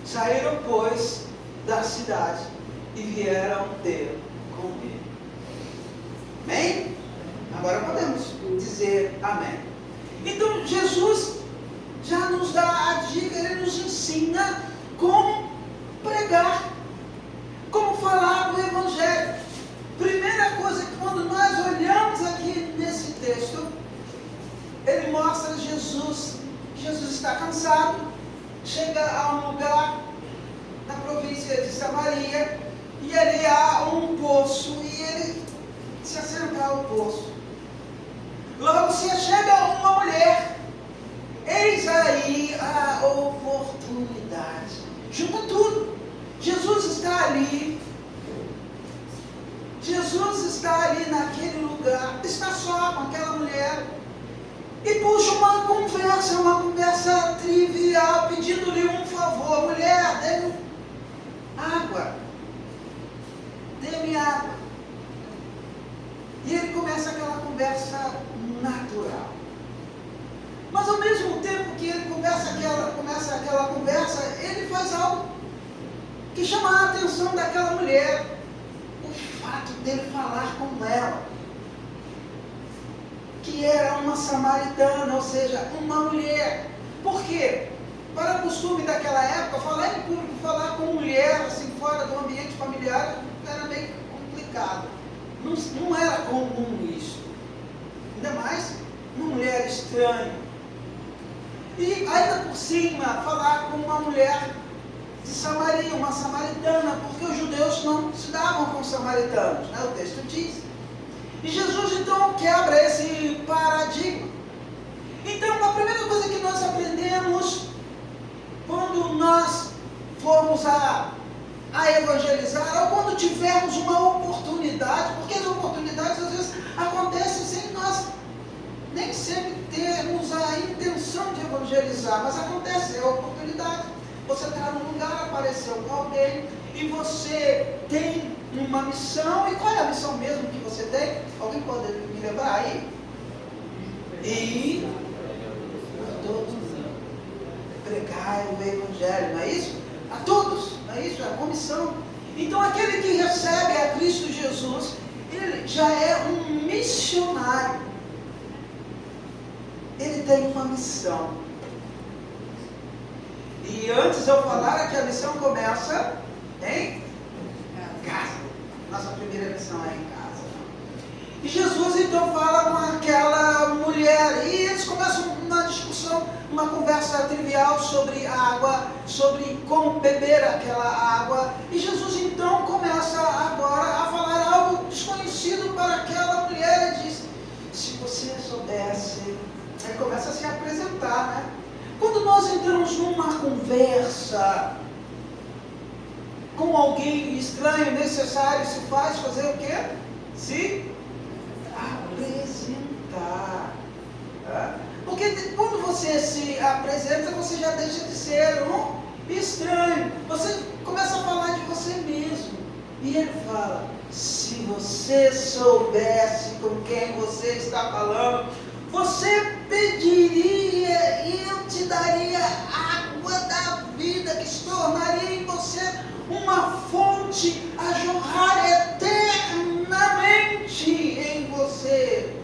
Saíram, pois, da cidade e vieram ter com ele. Amém? Agora podemos dizer amém. Então Jesus já nos dá a dica, Ele nos ensina como pregar, como falar do Evangelho. Primeira coisa que quando nós olhamos aqui nesse texto, Ele mostra Jesus. Jesus está cansado, chega a um lugar na província de Samaria, e ali há um poço, e ele se assenta ao poço. Logo se chega uma mulher, eis aí a oportunidade. Junta tudo. Jesus está ali naquele lugar, está só com aquela mulher, e puxa uma conversa trivial, pedindo-lhe um favor. Mulher, dê-me água. Dê-me água. E ele começa aquela conversa natural. Mas ao mesmo tempo que ele começa aquela conversa, ele faz algo que chama a atenção daquela mulher. O fato dele falar com ela, que era uma samaritana, ou seja, uma mulher. Por quê? Para o costume daquela época, falar em público, falar com mulher, assim, fora do ambiente familiar, era meio complicado. Não era comum isso. Ainda mais uma mulher estranha. E ainda por cima, falar com uma mulher de Samaria, uma samaritana, porque os judeus não se davam com os samaritanos, né? O texto diz. E Jesus então quebra esse paradigma. Então a primeira coisa que nós aprendemos quando nós formos a evangelizar, ou quando tivermos uma oportunidade, porque as oportunidades às vezes acontecem sem nós nem sempre termos a intenção de evangelizar, mas acontece, é a oportunidade. Você está num lugar, apareceu com alguém, e você tem uma missão. E qual é a missão mesmo que você tem? Alguém pode me lembrar aí? E a todos pregar o Evangelho, não é isso? A todos, não é isso? É a comissão. Então aquele que recebe a Cristo Jesus, ele já é um missionário. Ele tem uma missão. E antes eu falar que a missão começa em casa. Nossa primeira missão é em casa. E Jesus então fala com aquela mulher, e eles começam uma discussão, uma conversa trivial sobre água, sobre como beber aquela água. E Jesus então começa agora a falar algo desconhecido para aquela mulher, e diz: se você soubesse. Aí começa a se apresentar, né? Quando nós entramos numa conversa com alguém estranho, necessário, se faz fazer o quê? Se apresentar. Porque quando você se apresenta, você já deixa de ser um estranho. Você começa a falar de você mesmo. E ele fala: se você soubesse com quem você está falando, você pediria e eu te daria água da vida, que se tornaria em você uma fonte a jorrar eternamente em você.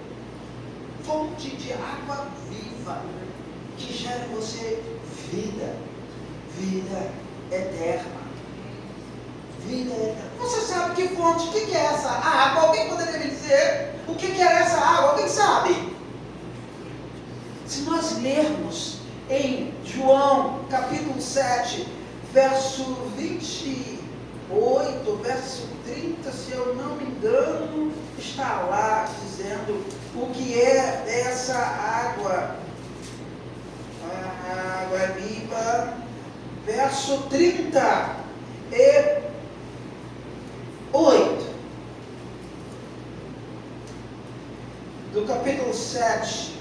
Fonte de água viva, que gera em você vida eterna. Vida eterna. Você sabe que fonte, o que é essa água? Alguém poderia me dizer o que é essa água? Alguém sabe? Se nós lermos em João capítulo 7, verso 28, verso 30, se eu não me engano, está lá dizendo o que é essa água. A água é viva. Verso 38. Do capítulo 7.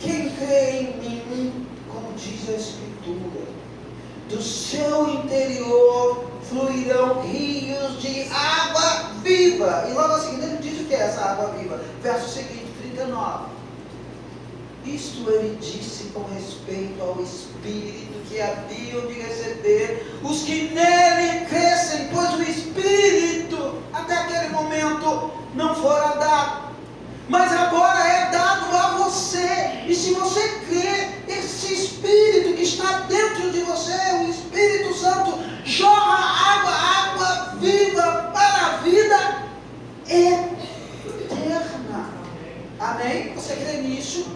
Quem crê em mim, como diz a Escritura, do seu interior fluirão rios de água viva. E logo a seguir ele diz o que é essa água viva. Verso seguinte, 39. Isto ele disse com respeito ao Espírito que haviam de receber os que nele crescem, pois o Espírito até aquele momento não fora dado, mas agora é dado a você. você, e se você crê, esse Espírito que está dentro de você, o Espírito Santo, jorra água viva para a vida eterna. Amém? Você crê nisso?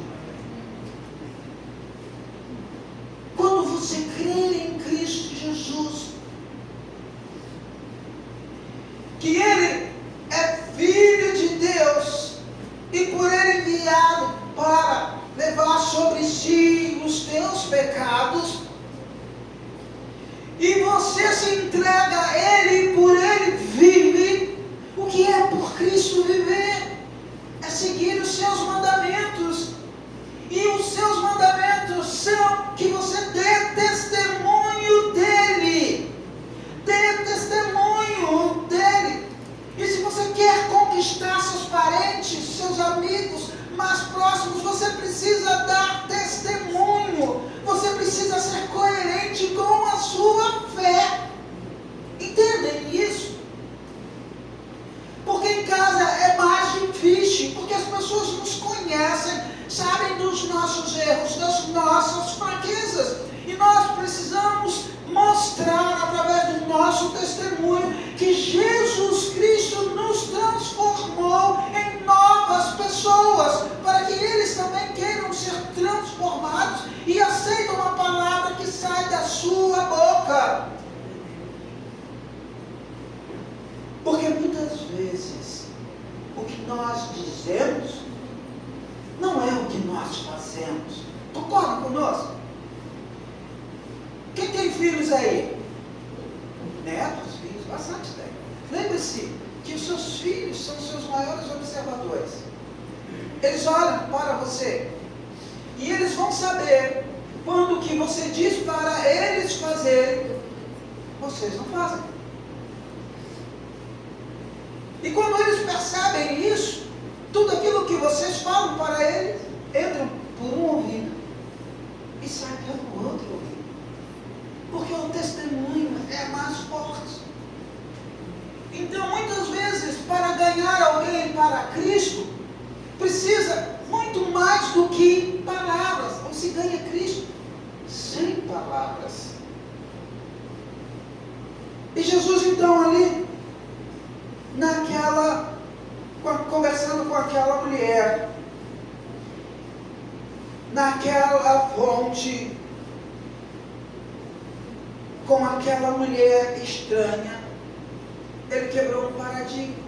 Quando você crê em Cristo Jesus, que Ele é Filho de Deus, e por Ele enviado para levar sobre si os teus pecados, e você se entrega a Ele e por Ele vive, o que é por Cristo viver? É seguir os seus mandamentos. E os seus mandamentos são que você dê testemunho dEle. Dê testemunho dEle. E se você quer conquistar seus parentes, seus amigos mais próximos, você precisa dar testemunho. Você precisa ser coerente com a sua fé. Entendem isso? Porque em casa é mais difícil, porque as pessoas nos conhecem, sabem dos nossos erros, das nossas fraquezas. E nós precisamos mostrar através do nosso testemunho que Jesus Cristo nos transformou em novas pessoas, para que eles também queiram ser transformados e aceitem uma palavra que sai da sua boca. Porque muitas vezes o que nós dizemos não é o que nós fazemos. Concordam conosco? Quem tem filhos aí? Netos, filhos, bastante tem. Lembre-se que os seus filhos são os seus maiores observadores. Eles olham para você e eles vão saber quando o que você diz para eles fazerem, vocês não fazem. E quando eles percebem isso, tudo aquilo que vocês falam para eles, entra por um ouvido e sai pelo outro ouvido. Porque o testemunho é mais forte. Então, muitas vezes, para ganhar alguém para Cristo, precisa muito mais do que palavras. Não se ganha Cristo sem palavras. E Jesus, então, ali, conversando com aquela mulher, naquela fonte, com aquela mulher estranha, ele quebrou um paradigma.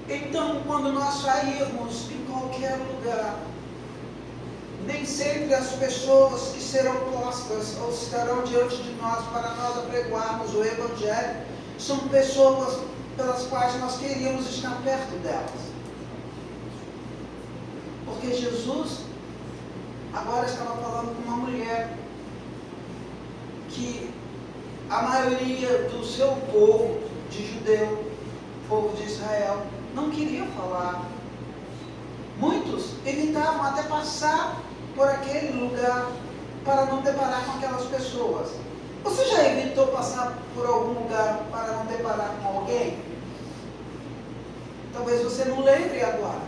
Então, quando nós sairmos em qualquer lugar, nem sempre as pessoas que serão postas ou estarão diante de nós para nós apregoarmos o Evangelho são pessoas pelas quais nós queríamos estar perto delas. Porque Jesus agora estava falando com uma mulher que a maioria do seu povo de judeu, povo de Israel, não queria falar. Muitos evitavam até passar por aquele lugar para não deparar com aquelas pessoas. Você já evitou passar por algum lugar para não deparar com alguém? Talvez você não lembre agora.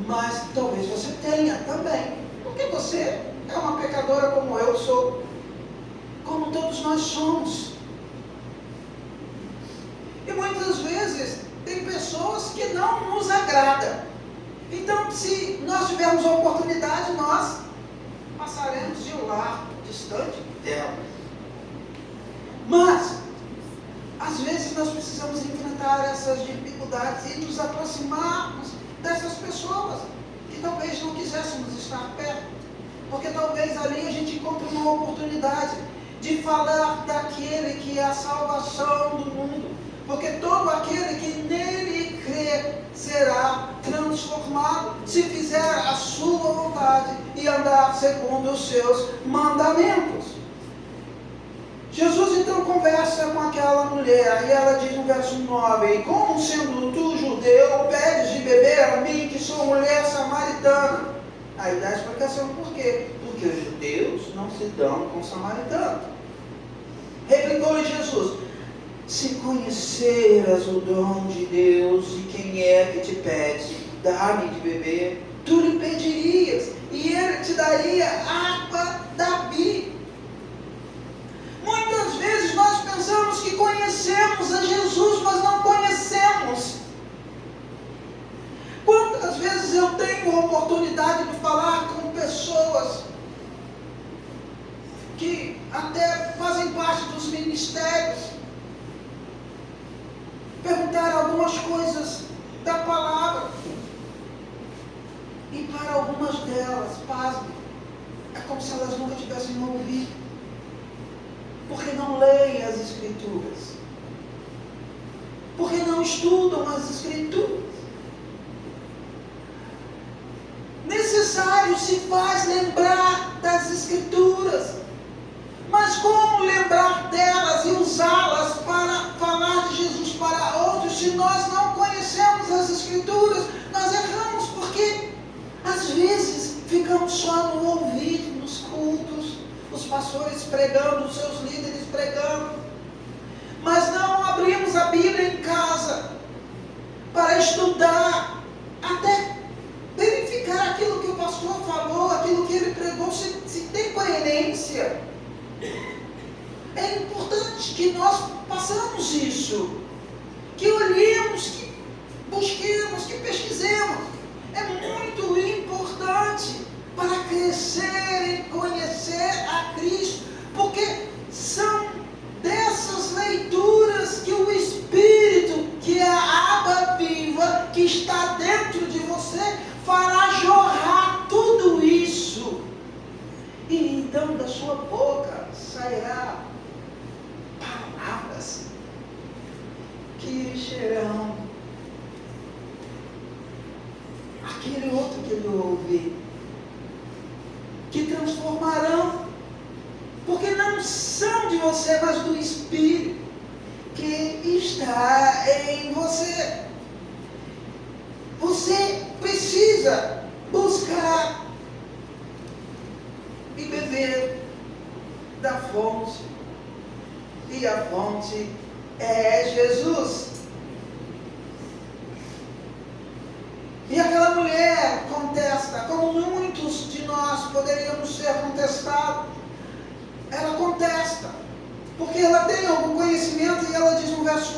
Mas talvez você tenha também. Porque você é uma pecadora como eu sou. Como todos nós somos. E muitas vezes tem pessoas que não nos agradam. Então, se nós tivermos a oportunidade, nós passaremos de lá, distante dela. Mas, às vezes nós precisamos enfrentar essas dificuldades e nos aproximarmos dessas pessoas que talvez não quiséssemos estar perto. Porque talvez ali a gente encontre uma oportunidade de falar daquele que é a salvação do mundo. Porque todo aquele que nele crê será transformado se fizer a sua vontade e andar segundo os seus mandamentos. Jesus então conversa com aquela mulher e ela diz no verso 9: e como sendo tu judeu, pedes de beber a mim que sou mulher samaritana? Aí dá a explicação por quê. Porque os judeus não se dão com samaritanos. Replicou-lhe Jesus: se conheceras o dom de Deus e quem é que te pede, dá-me de beber, tu lhe pedirias, e ele te daria água da vida. Muitas vezes nós pensamos que conhecemos a Jesus, mas não conhecemos. Quantas vezes eu tenho a oportunidade de falar com pessoas que até fazem parte dos ministérios, perguntar algumas coisas da palavra, e para algumas delas, pasme, é como se elas nunca tivessem ouvido, porque não leem as Escrituras, porque não estudam as Escrituras. Necessário se faz lembrar das Escrituras, mas como lembrar delas e usá-las para falar de Jesus para outros, se nós não conhecemos as Escrituras? Nós erramos, porque às vezes ficamos só no ouvir, nos cultos, os pastores pregando, os seus líderes pregando, mas não abrimos a Bíblia em casa para estudar, até verificar aquilo que o pastor falou, aquilo que ele pregou, se tem coerência. É importante que nós façamos isso, que olhemos, que busquemos, que pesquisemos. É muito importante para crescer em conhecer a Cristo, porque são dessas leituras que o Espírito, que é a água viva que está dentro de você, fará jorrar tudo isso. E então da sua boca sairá palavras que encherão aquele outro que ele ouve, que transformarão, porque não são de você, mas do Espírito que está em você. Você precisa buscar e beber da fonte, e a fonte é Jesus. E aquela mulher contesta, como muitos de nós poderíamos ser contestados. Ela contesta, porque ela tem algum conhecimento, e ela diz no verso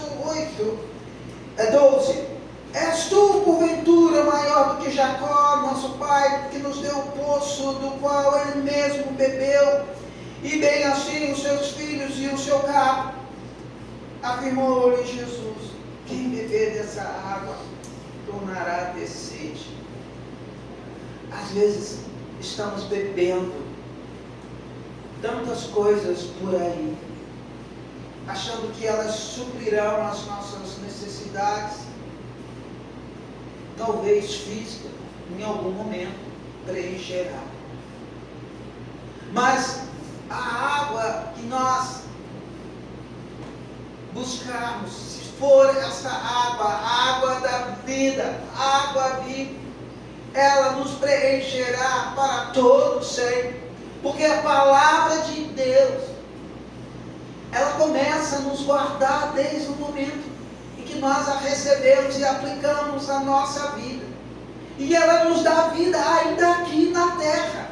12: és tu, porventura, maior do que Jacó, nosso pai, que nos deu o poço do qual ele mesmo bebeu, e bem assim os seus filhos e o seu gado? Afirmou-lhe Jesus: quem beber dessa água tornará a ter sede. Às vezes estamos bebendo tantas coisas por aí, achando que elas suprirão as nossas necessidades, talvez física, em algum momento preencherá. Mas a água que nós buscarmos, se for essa água, a água da vida, a água viva, ela nos preencherá para todo sempre, porque a palavra de Deus, ela começa a nos guardar desde o momento em que nós a recebemos e aplicamos na nossa vida, e ela nos dá vida ainda aqui na terra,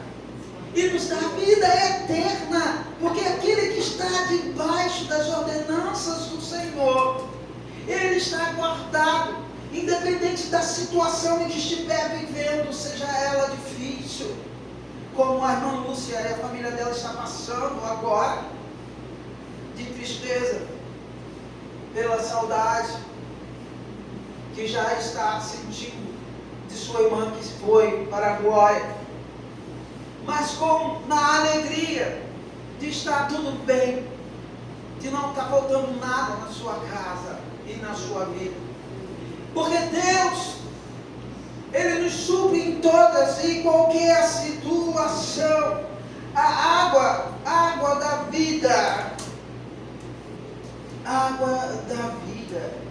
e nos dá vida eterna, porque aquele que está debaixo das ordenanças do Senhor, ele está guardado, independente da situação em que estiver vivendo, seja ela difícil, como a irmã Lúcia e a família dela está passando agora, de tristeza, pela saudade que já está sentindo de sua irmã que foi para a glória, mas com na alegria de estar tudo bem, de não estar faltando nada na sua casa e na sua vida, porque Deus, Ele nos supre em todas e qualquer situação. A água da vida,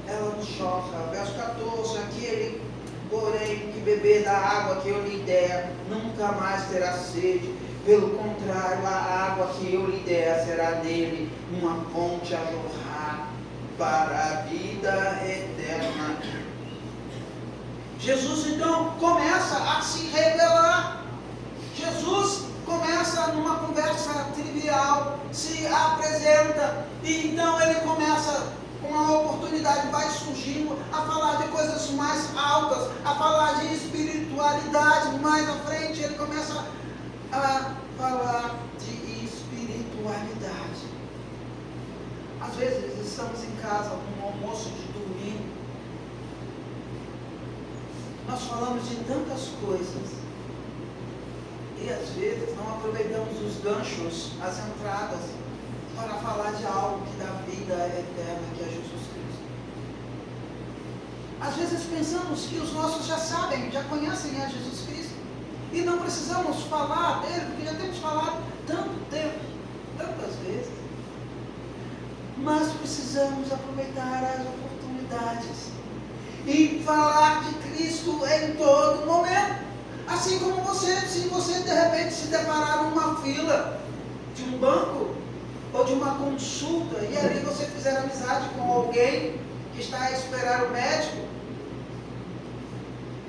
ela nos jorra. Verso 14: aquele, porém, que beber da água que eu lhe der, nunca mais terá sede. Pelo contrário, a água que eu lhe der será nele uma fonte a jorrar para a vida eterna. Jesus então começa a se revelar. Jesus começa numa conversa trivial, se apresenta, e então ele começa, com a oportunidade, vai surgindo a falar de coisas mais altas, a falar de espiritualidade. Mais à frente ele começa a falar de espiritualidade. Às vezes estamos em casa com um almoço de domingo, nós falamos de tantas coisas e às vezes não aproveitamos os ganchos, as entradas, para falar de algo que dá vida eterna, que é Jesus Cristo. Às vezes pensamos que os nossos já sabem, já conhecem a Jesus Cristo, e não precisamos falar dele, porque já temos falado tanto tempo, tantas vezes. Mas precisamos aproveitar as oportunidades e falar de Cristo em todo momento. Assim como você, se você de repente se deparar numa fila de um banco ou de uma consulta, e ali você fizer amizade com alguém que está a esperar o médico,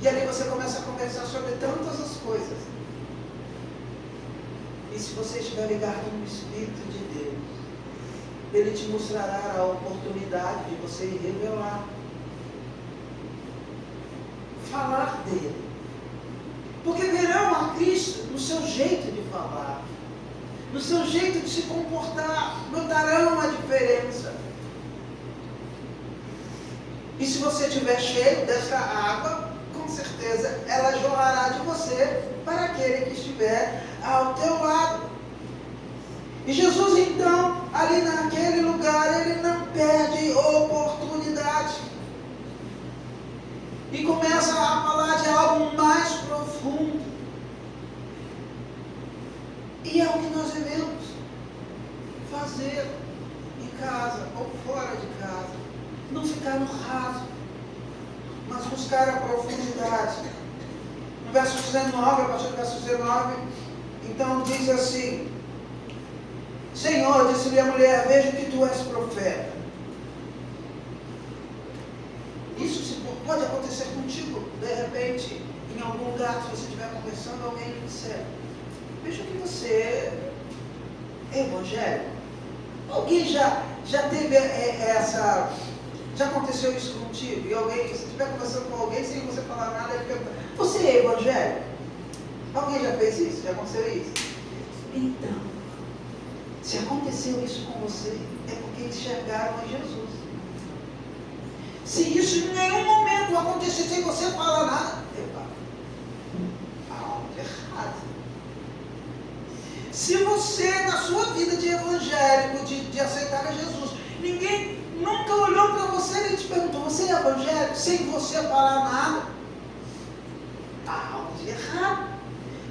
e ali você começa a conversar sobre tantas as coisas. E se você estiver ligado no Espírito de Deus, Ele te mostrará a oportunidade de você revelar, falar dele. Porque verão a Cristo no seu jeito de falar, no seu jeito de se comportar, notarão a diferença. E se você estiver cheio dessa água, com certeza ela jorrará de você para aquele que estiver ao teu lado. E Jesus então, ali naquele lugar, ele não perde oportunidade. E começa a falar de algo mais profundo. E é o que nós devemos fazer em casa ou fora de casa. Não ficar no raso, mas buscar a profundidade. No verso 19, a partir do verso 19, então diz assim: Senhor, disse-lhe a mulher, vejo que tu és profeta. Isso pode acontecer contigo, de repente, em algum lugar, se você estiver conversando, alguém lhe disser: vejo que você é evangélico. Alguém já teve essa... Já aconteceu isso contigo? E alguém, se estiver conversando com alguém, sem você falar nada, ele pergunta: você é evangélico? Alguém já fez isso? Já aconteceu isso? Então, se aconteceu isso com você, é porque enxergaram a Jesus. Se isso em nenhum momento acontecer sem você falar nada, epa, há algo errado. Se você, na sua vida de evangélico, de aceitar a Jesus, ninguém nunca olhou para você e te perguntou: você é evangélico? Sem você falar nada, há algo de errado.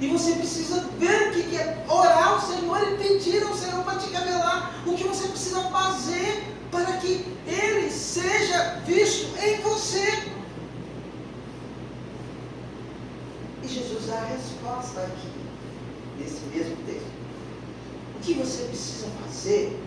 E você precisa ver o que é, orar ao Senhor e pedir ao Senhor para te revelar o que você precisa fazer para que Ele seja visto em você. E Jesus dá a resposta aqui, nesse mesmo texto. O que você precisa fazer,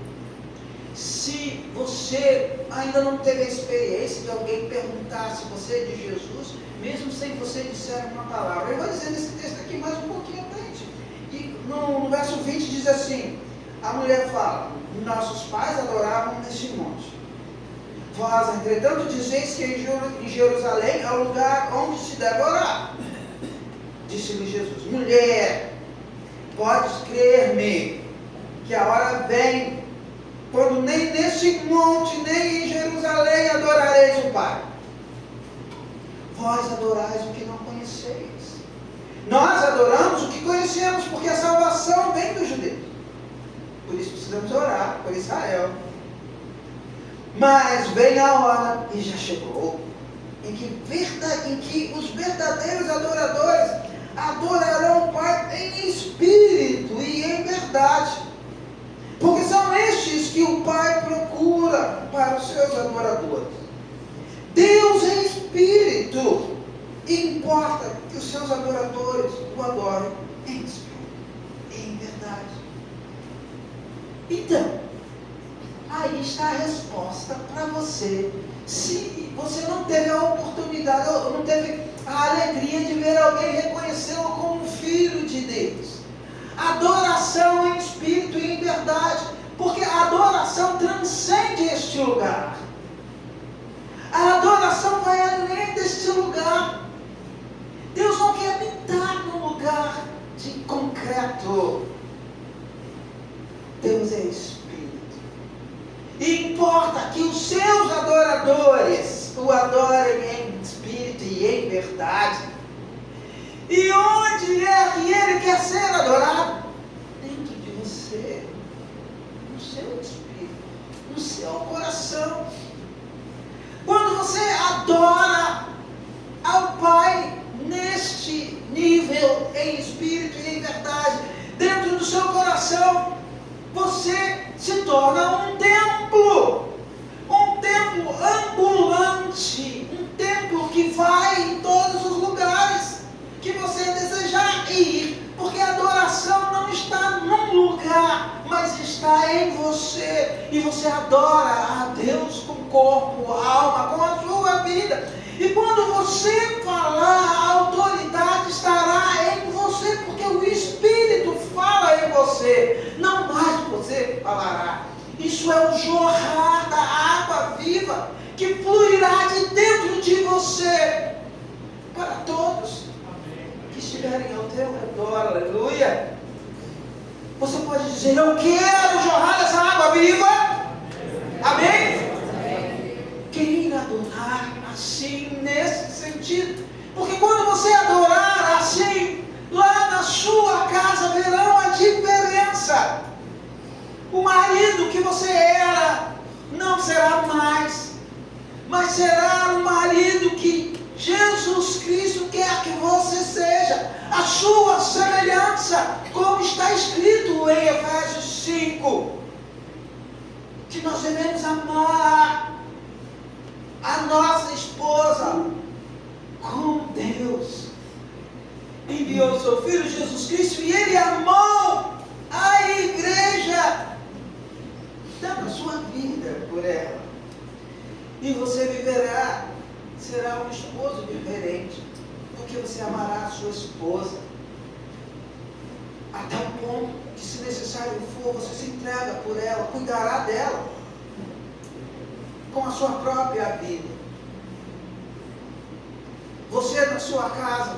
se você ainda não teve a experiência de alguém perguntar se você é de Jesus, mesmo sem você disser uma palavra? Eu vou dizer nesse texto aqui mais um pouquinho à frente. E no verso 20 diz assim, a mulher fala: nossos pais adoravam neste monte. Vós, entretanto, dizeis que em Jerusalém é o lugar onde se deve orar. Disse-lhe Jesus: mulher, podes crer-me que a hora vem quando nem nesse monte, nem em Jerusalém adorareis o Pai. Vós adorais o que não conheceis. Nós adoramos o que conhecemos, porque a salvação vem dos judeus. Por isso precisamos orar por Israel. Mas vem a hora, e já chegou, em que os verdadeiros adoradores adorarão o Pai em espírito e em verdade. Porque são estes que o Pai procura para os seus adoradores. Deus é espírito, e importa que os seus adoradores o adorem em espírito e em verdade. Então, aí está a resposta para você. Se você não teve a oportunidade, ou não teve a alegria de ver alguém reconhecê-lo como filho de Deus. Adoração em espírito e em verdade, porque a adoração transcende este lugar. A adoração vai além deste lugar. Deus não quer habitar num lugar de concreto. Deus é espírito. E importa que os seus adoradores o adorem em espírito e em verdade. E onde é que ele quer ser adorado? Dentro de você, no seu espírito, no seu coração. Quando você adora ao Pai neste nível, em espírito e em verdade, dentro do seu coração, você se torna um templo ambulante, um templo que vai em todos os lugares que você desejar ir, porque a adoração não está num lugar, mas está em você, e você adora a Deus com corpo, alma, com a sua vida. E quando você falar, a autoridade estará em você, porque o Espírito fala em você, não mais você falará. Isso é o jorrar da água viva que fluirá de dentro de você para todos que estiverem ao teu redor. Aleluia! Você pode dizer: eu quero jorrar essa água viva. Amém? Quem adorar assim, nesse sentido, porque quando você adorar assim, lá na sua casa verão a diferença. O marido que você era não será mais, mas será o marido que Jesus Cristo quer que você seja, a sua semelhança, como está escrito em Efésios 5, que nós devemos amar a nossa esposa como Deus enviou o seu Filho Jesus Cristo, e Ele amou a igreja, dando a sua vida por ela. E você viverá, será um esposo diferente, porque você amará a sua esposa, até o ponto que, se necessário for, você se entrega por ela, cuidará dela com a sua própria vida. Você, na sua casa,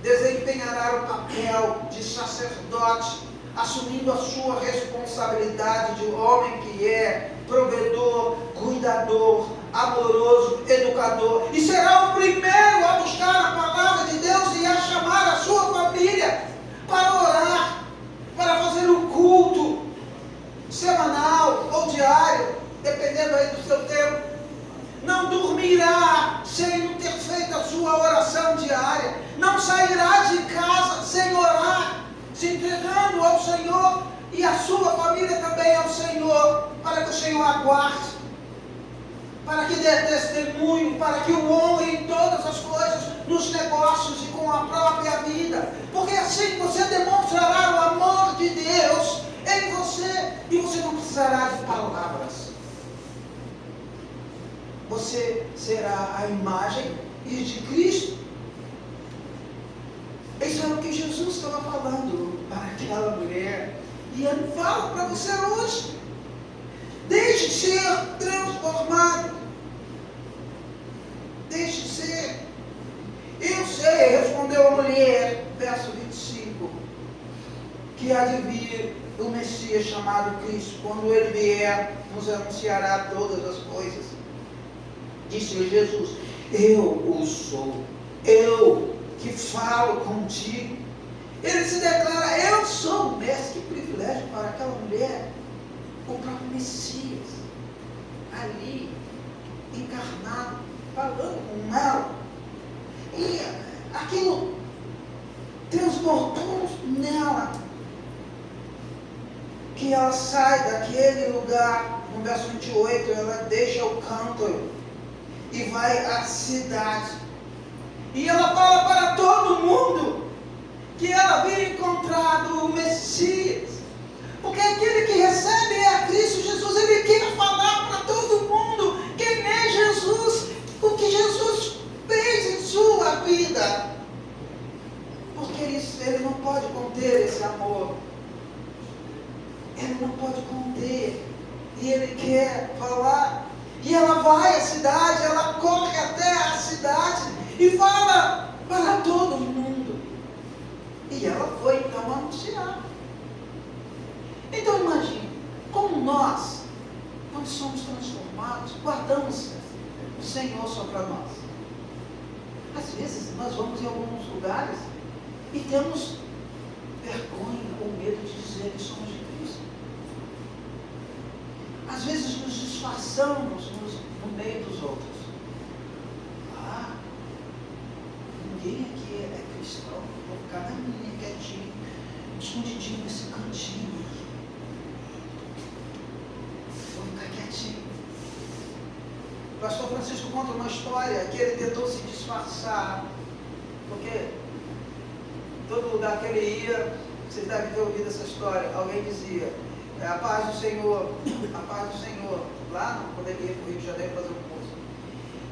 desempenhará o papel de sacerdote, assumindo a sua responsabilidade de homem que é provedor, cuidador, amoroso, educador, e será o primeiro a buscar a palavra de Deus e a chamar a sua família para orar, para fazer o culto semanal ou diário, dependendo aí do seu tempo. Não dormirá sem ter feito a sua oração diária, não sairá de casa sem orar, se entregando ao Senhor, e a sua família também ao Senhor, para que o Senhor aguarde, para que dê testemunho, para que o honre em todas as coisas, nos negócios e com a própria vida, porque assim você demonstrará o amor de Deus em você, e você não precisará de palavras. Você será a imagem de Cristo. Isso é o que Jesus estava falando para aquela mulher, e Ele fala para você hoje. Deixe ser transformado. Deixe ser. Eu sei, respondeu a mulher, verso 25, que há de vir o Messias chamado Cristo. Quando Ele vier, nos anunciará todas as coisas. Disse-lhe Jesus: eu o sou, eu que falo contigo. Ele se declara: eu sou o mestre. Que privilégio para aquela mulher, o próprio Messias ali encarnado, falando com ela, e aquilo transbordou nela, que ela sai daquele lugar. No verso 28, ela deixa o cântaro e vai à cidade, e ela fala para todo mundo que ela havia encontrado o Messias, porque aquele que recebe a Cristo Jesus, ele quer falar para todo mundo quem é Jesus, o que Jesus fez em sua vida. ele não pode conter, e ele quer falar, e ela vai à cidade, ela corre até a cidade, e fala para todo mundo, e ela foi então anunciar. Então imagine, como nós, quando somos transformados, guardamos o Senhor só para nós. Às vezes nós vamos em alguns lugares e temos vergonha ou medo de dizer que somos de Cristo. Às vezes nos disfarçamos no meio dos outros. Ah, ninguém aqui é cristão, vou ficar na minha, quietinho, escondidinho nesse cantinho. Vou ficar quietinho. O pastor Francisco conta uma história que ele tentou se disfarçar, porque todo lugar que ele ia, vocês devem ter ouvido essa história, alguém dizia, a paz do Senhor, lá quando ele ia para o Rio de Janeiro fazer um curso.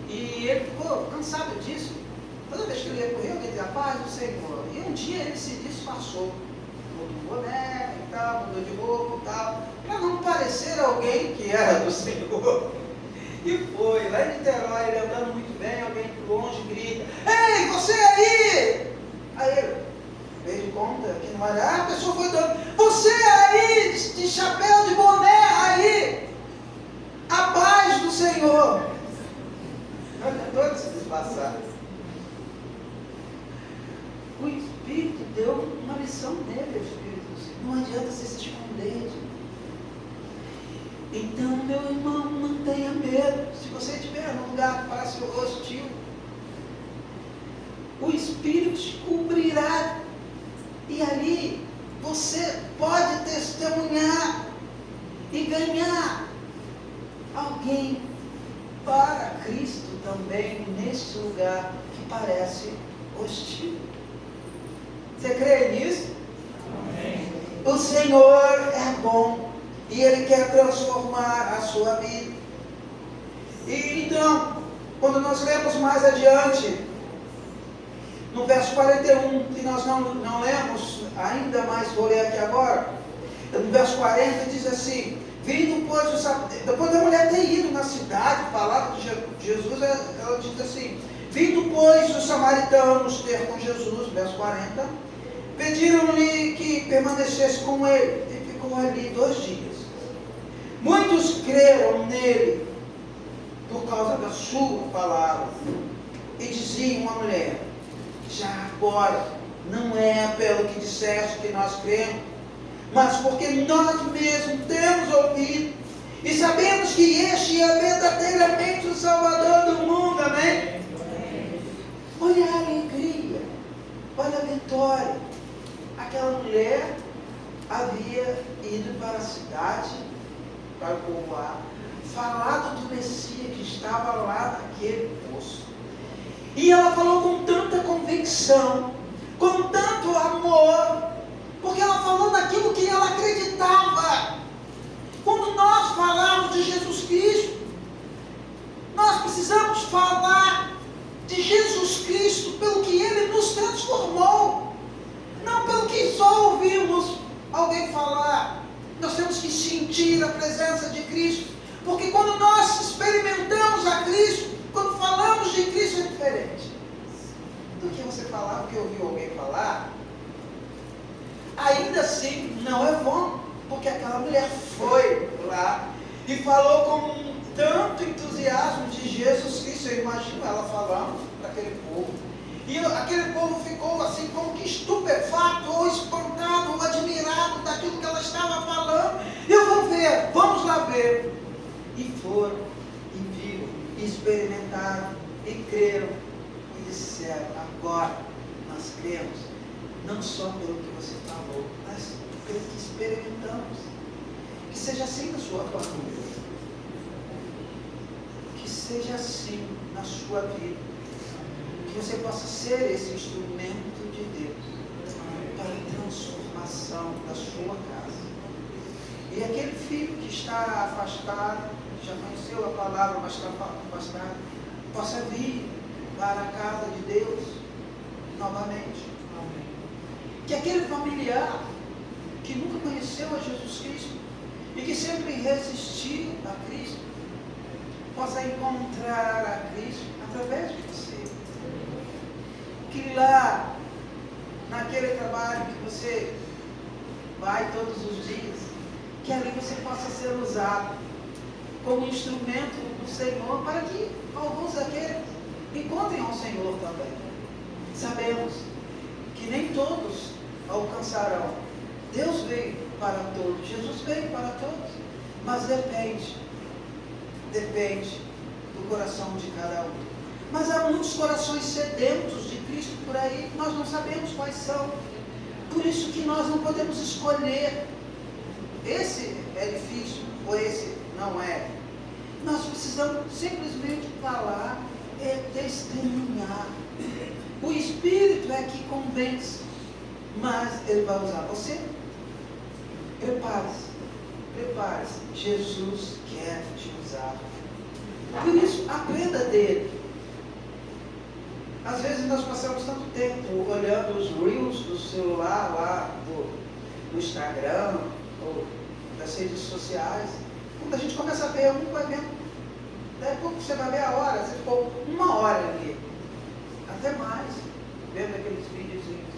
E ele ficou cansado disso. Toda vez que ele ia para o Rio, ele dizia, a paz do Senhor. E um dia ele se disfarçou, mudou de boné e tal, mudou de roupa e tal, para não parecer alguém que era do Senhor. E foi, lá em Niterói, ele andando muito bem, alguém de longe grita, ei, você aí! Aí ele fez de conta que não era, a pessoa foi dando, você aí, de chapéu, de boné, aí, a paz do Senhor. Não tentou de se disfarçar. O Espírito deu uma lição nele, o Espírito do Senhor. Não adianta você se esconder. Então, meu irmão, não tenha medo. Se você estiver num lugar que parece hostil, o Espírito te cobrirá. E ali você pode testemunhar e ganhar alguém para Cristo também nesse lugar que parece hostil. Você crê nisso? Amém. O Senhor é bom e Ele quer transformar a sua vida. E então, quando nós lemos mais adiante, no verso 41, que nós não lemos ainda, mas vou ler aqui agora, no verso 40 diz assim, vindo pois, depois da mulher ter ido na cidade, falar de Jesus, ela diz assim, vindo pois os samaritanos ter com Jesus, verso 40, pediram-lhe que permanecesse com ele, e ficou ali 2 dias. Muitos creram nele, por causa da sua palavra, e diziam à mulher, já agora, não é pelo que disseste que nós cremos, mas porque nós mesmos temos ouvido, e sabemos que este é verdadeiramente o Salvador do mundo, amém? Olha a alegria, olha a vitória. Aquela mulher havia ido para a cidade, para o povoado, falado do Messias que estava lá naquele poço. E ela falou com tanta convicção, com tanto amor, porque ela falou naquilo que ela acreditava. Quando nós falamos de Jesus Cristo, nós precisamos falar de Jesus Cristo pelo que Ele nos transformou, não pelo que só ouvimos alguém falar. Nós temos que sentir a presença de Cristo, porque quando nós experimentamos a Cristo, quando falamos de Cristo é diferente do que você falar, do que ouvir alguém falar. Ainda assim, não é bom, porque aquela mulher foi lá e falou com tanto entusiasmo de Jesus Cristo. Eu imagino ela falando para aquele povo. E aquele povo ficou assim como que estupefato, ou espantado, ou admirado daquilo que ela estava falando. Eu vou ver, vamos lá ver. E foram, e viram, e experimentaram, e creram, e disseram, agora nós cremos, não só pelo que você falou, mas pelo que experimentamos. Que seja assim na sua família. Que seja assim na sua vida. Que você possa ser esse instrumento de Deus para a transformação da sua casa. E aquele filho que está afastado, já conheceu a palavra, mas está afastado, possa vir para a casa de Deus novamente. Que aquele familiar que nunca conheceu a Jesus Cristo e que sempre resistiu a Cristo, possa encontrar a Cristo através de você. Que lá, naquele trabalho que você vai todos os dias, que ali você possa ser usado como instrumento do Senhor, para que alguns daqueles encontrem ao Senhor também. Sabemos que nem todos alcançarão. Deus veio para todos, Jesus veio para todos, mas depende do coração de cada um. Mas há muitos corações sedentos de Cristo por aí, nós não sabemos quais são. Por isso que nós não podemos escolher, esse é difícil ou esse não é. Nós precisamos simplesmente falar e testemunhar. O Espírito é que convence, mas Ele vai usar você. Prepare-se, prepare-se. Jesus quer te usar. Por isso, aprenda dele. Às vezes nós passamos tanto tempo olhando os reels do celular lá, do Instagram, ou das redes sociais. Quando a gente começa a ver um, vai vendo. Daí a pouco você vai ver a hora, você ficou 1 hora ali. Até mais, vendo aqueles videozinhos.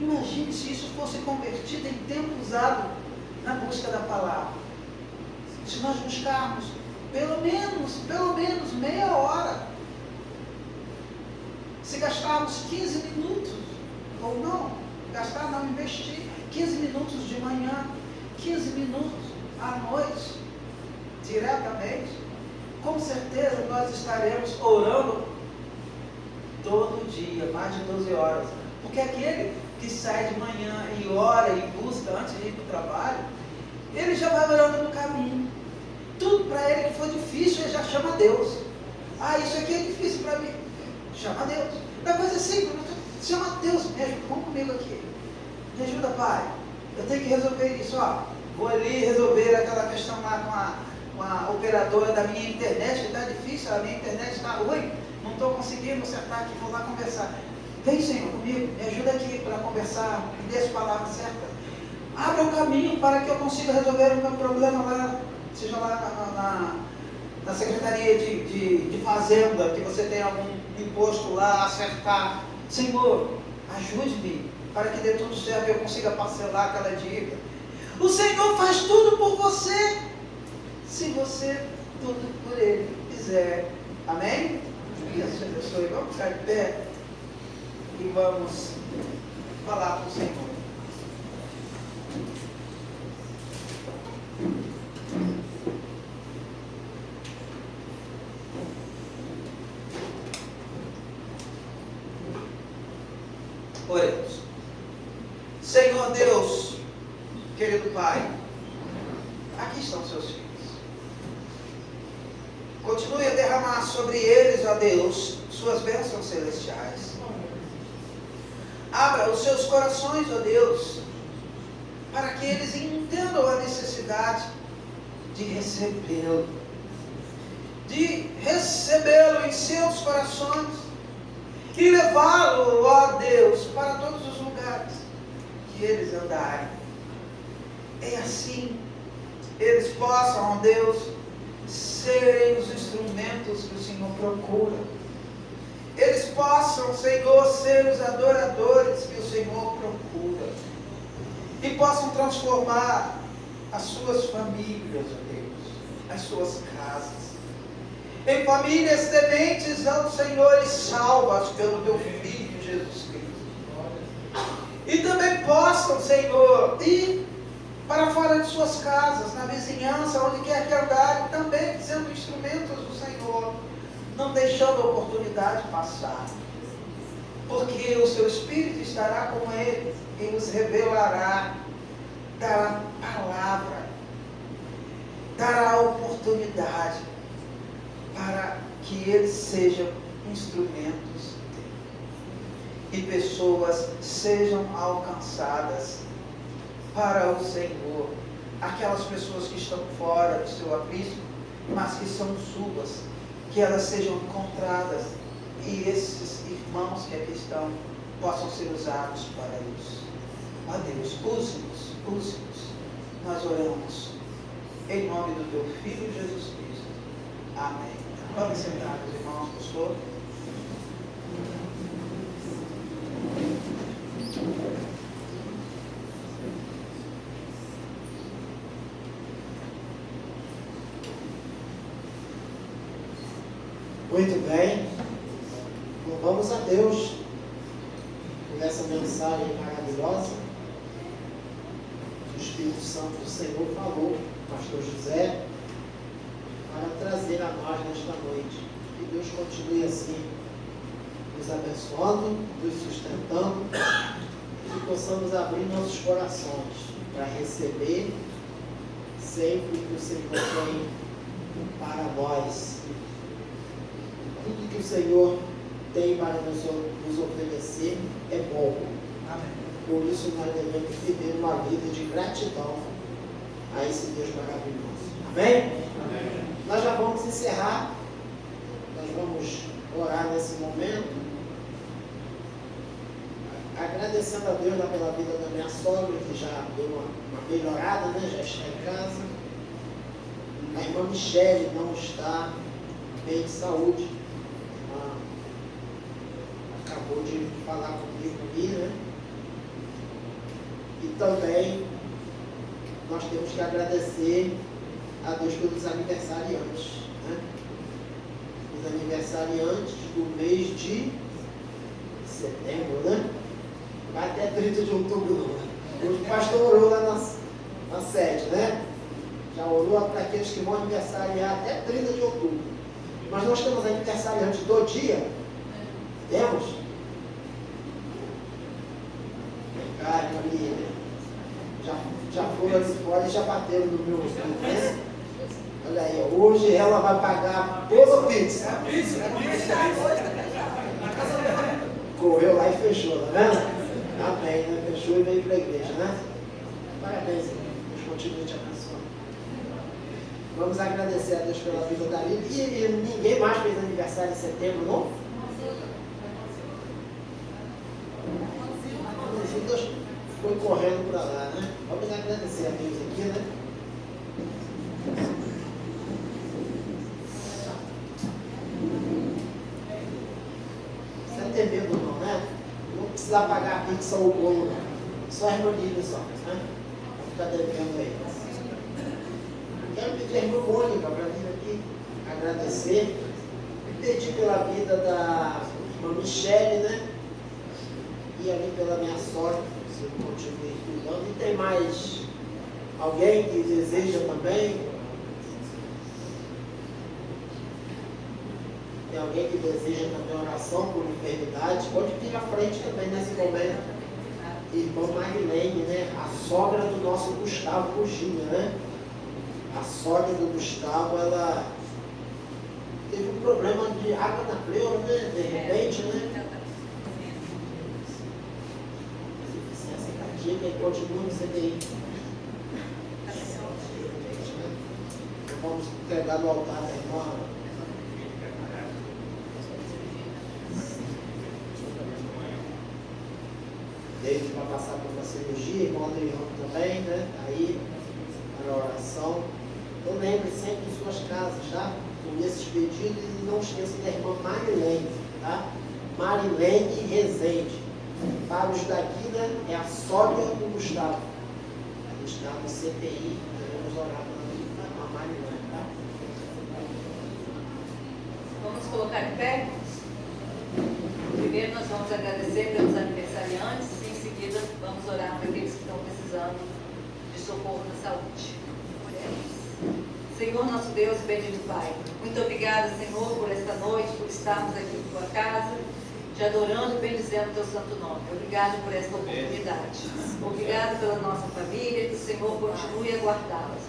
Imagine se isso fosse convertido em tempo usado na busca da palavra. Se nós buscarmos pelo menos meia hora, se gastarmos 15 minutos, ou não, investir 15 minutos de manhã, 15 minutos à noite, diretamente, com certeza nós estaremos orando todo dia, mais de 12 horas. Porque aquele que sai de manhã e ora e busca antes de ir para o trabalho, ele já vai orando no caminho. Tudo para ele que for difícil, ele já chama Deus. Ah, isso aqui é difícil para mim. Chama Deus. Da coisa simples, chama Deus. Me ajuda, vamos comigo aqui. Me ajuda, Pai. Eu tenho que resolver isso. Ó, vou ali resolver aquela questão lá com a operadora da minha internet, que está difícil, a minha internet está ruim. Não estou conseguindo acertar aqui, vou lá conversar. Vem, Senhor, comigo. Me ajuda aqui para conversar. Me dê as palavras certas. Abra o caminho para que eu consiga resolver o meu problema lá, seja lá na Secretaria de Fazenda, que você tem algum imposto lá a acertar. Senhor, ajude-me para que dê tudo certo e eu consiga parcelar aquela dívida. O Senhor faz tudo por você, se você tudo por Ele fizer. Amém? Deus te abençoe. Vamos ficar de pé e vamos falar com o Senhor. Oremos. Senhor Deus, querido Pai, aqui estão seus filhos. Continue a derramar sobre eles, ó Deus, suas bênçãos celestiais. Abra os seus corações, ó Deus, para que eles entendam a necessidade de recebê-lo em seus corações e levá-lo, ó Deus, para todos os lugares que eles andarem. E assim eles possam, ó Deus, serem os instrumentos que o Senhor procura. Eles possam, Senhor, ser os adoradores que o Senhor procura. E possam transformar as suas famílias, ó Deus, as suas casas, em famílias tementes ao Senhor e salvas pelo Teu Filho Jesus Cristo. E também possam, Senhor, ir para fora de suas casas, na vizinhança, onde quer que andarem, também sendo instrumentos do Senhor, não deixando a oportunidade passar. Porque o Seu Espírito estará com eles e nos revelará, dará palavra, dará oportunidade para que eles sejam instrumentos dele. E pessoas sejam alcançadas para o Senhor. Aquelas pessoas que estão fora do seu aprisco, mas que são suas, que elas sejam encontradas e esses irmãos que aqui estão possam ser usados para isso. Ó Deus, use-nos, nós oramos em nome do teu Filho Jesus Cristo. Amém. Vamos sentar, meus irmãos, pastor. Muito bem. Louvamos a Deus por essa mensagem maravilhosa. O Espírito Santo do Senhor falou, pastor José, para trazer a nós nesta noite. Que Deus continue assim, nos abençoando, nos sustentando, e que possamos abrir nossos corações para receber sempre o que o Senhor tem para nós. Tudo que o Senhor tem para nos oferecer é bom. Amém. Por isso nós devemos viver uma vida de gratidão a esse Deus maravilhoso. Amém? Amém. Nós já vamos encerrar. Nós vamos orar nesse momento. Agradecendo a Deus pela vida da minha sogra, que já deu uma melhorada, né? Já está em casa. A irmã Michele não está bem de saúde. Acabou de falar comigo aqui, né? E também nós temos que agradecer a Deus pelos aniversariantes, né? Os aniversariantes do mês de setembro, né? Vai até 30 de outubro. Hoje o pastor orou lá na sede, né? Já orou para aqueles que vão aniversariar até 30 de outubro. Mas nós temos aniversariantes do dia. Temos? Vem cá, Maria. Já foram ali fora e já bateram no meu ouvido, né? Olha aí, hoje ela vai pagar toda a pizza. Correu lá e fechou, tá vendo? Amém, né? Fechou e veio para a igreja, né? Parabéns, irmão. Deus continue te abençoando. Vamos agradecer a Deus pela vida da Lívia. E ninguém mais fez aniversário em setembro, não? Deus foi correndo para lá, né? Vamos agradecer a Deus aqui, né? Você não tem medo não, né? Não precisa pagar a pizza ou o bolo, não. Só as manilhas só, né? Vou ficar devendo aí. Quero pedir a irmã Mônica para vir aqui agradecer e pedir pela vida da irmã Michele, né? E ali pela minha sorte, se eu continue cuidando. E tem mais alguém que deseja também? Tem alguém que deseja também oração por enfermidade? Pode vir à frente também nesse momento. Irmã Marilene, né? A sogra do nosso Gustavo Cuginha, né? A sogra do Gustavo, ela teve um problema de água na pleura, né? De repente, né? E continua no CDI. Então vamos entregar no altar da irmã. Desde para passar por uma cirurgia, irmão Adriano também, né? Aí, para a oração. Então lembre sempre de suas casas, tá? Com esses pedidos e não esqueça da irmã Marilene, tá? Marilene Rezende. Para os daqui, né, é a sogra do Gustavo. Ela está no CTI, vamos orar para a Marilene, tá? Vamos colocar em pé? Primeiro nós vamos agradecer pelos aniversariantes e em seguida vamos orar para aqueles que estão precisando de socorro na saúde. Senhor nosso Deus, bendito Pai, muito obrigada, Senhor, por esta noite, por estarmos aqui em tua casa, te adorando e bendizendo o teu santo nome. Obrigado por esta oportunidade. Obrigado pela nossa família, que o Senhor continue a guardá-las.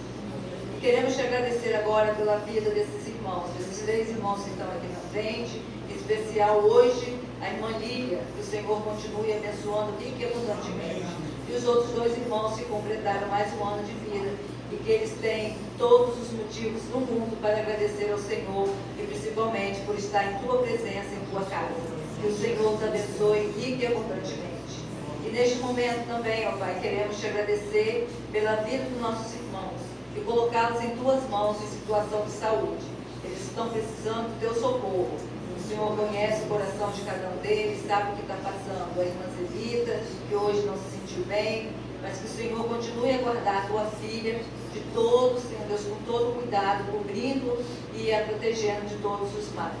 E queremos te agradecer agora pela vida desses irmãos, desses 3 irmãos que estão aqui na frente, em especial hoje a irmã Lília, que o Senhor continue abençoando rica e abundantemente. E os outros 2 irmãos que completaram mais um ano de vida e que eles têm todos os motivos no mundo para agradecer ao Senhor e principalmente por estar em tua presença, em tua casa. Que o Senhor os abençoe rica e abundantemente. E neste momento também, ó Pai, queremos te agradecer pela vida dos nossos irmãos, que e colocá-los em tuas mãos em situação de saúde. Eles estão precisando do teu socorro. O Senhor conhece o coração de cada um deles, sabe o que está passando. A irmã Zelita, que hoje não se sentiu bem, mas que o Senhor continue a guardar a tua filha de todos, Senhor Deus, com todo cuidado, cobrindo e a protegendo de todos os males.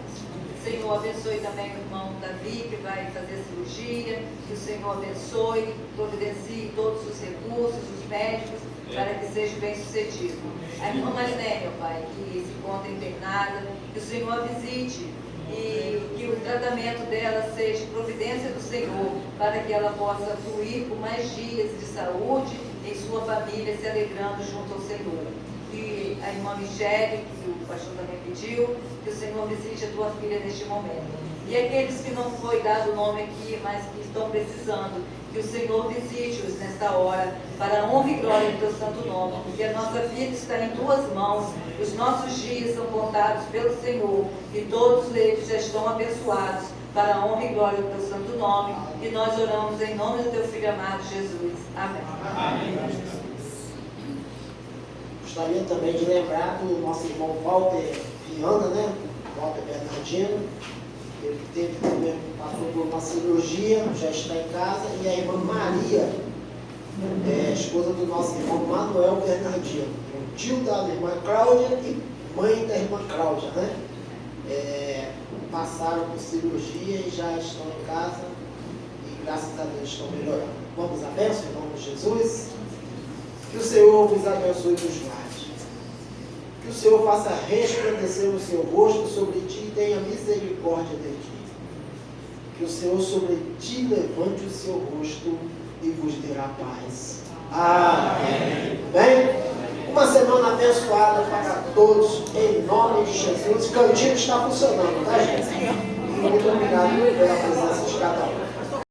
Senhor, abençoe também o irmão Davi, que vai fazer a cirurgia, que o Senhor abençoe, providencie todos os recursos, os médicos, para que seja bem sucedido. A irmã Marilene, meu Pai, que se encontra internada, que o Senhor a visite e que o tratamento dela seja providência do Senhor, para que ela possa fluir por mais dias de saúde em sua família, se alegrando junto ao Senhor. E a irmã Michele, que o pastor também pediu, que o Senhor visite a tua filha neste momento. E aqueles que não foi dado o nome aqui, mas que estão precisando, que o Senhor visite-os nesta hora, para a honra e glória do teu santo nome, porque a nossa vida está em tuas mãos, os nossos dias são contados pelo Senhor, e todos eles já estão abençoados, para a honra e glória do teu santo nome, e nós oramos em nome do teu Filho amado Jesus. Amém. Amém. Gostaria também de lembrar do nosso irmão Walter Viana, né? Walter Bernardino. Ele passou por uma cirurgia, já está em casa, e a irmã Maria, esposa do nosso irmão Manuel Bernardino, o tio da irmã Cláudia e mãe da irmã Cláudia, né? Passaram por cirurgia e já estão em casa, e graças a Deus estão melhorando. Vamos à bênção em nome de Jesus. Que o Senhor vos abençoe e vos guarde. Que o Senhor faça resplandecer o seu rosto sobre ti e tenha misericórdia de ti. Que o Senhor sobre ti levante o seu rosto e vos dê a paz. Amém. Bem? Uma semana abençoada para todos, em nome de Jesus. O cantinho está funcionando, tá, gente? Muito obrigado pela presença de cada um.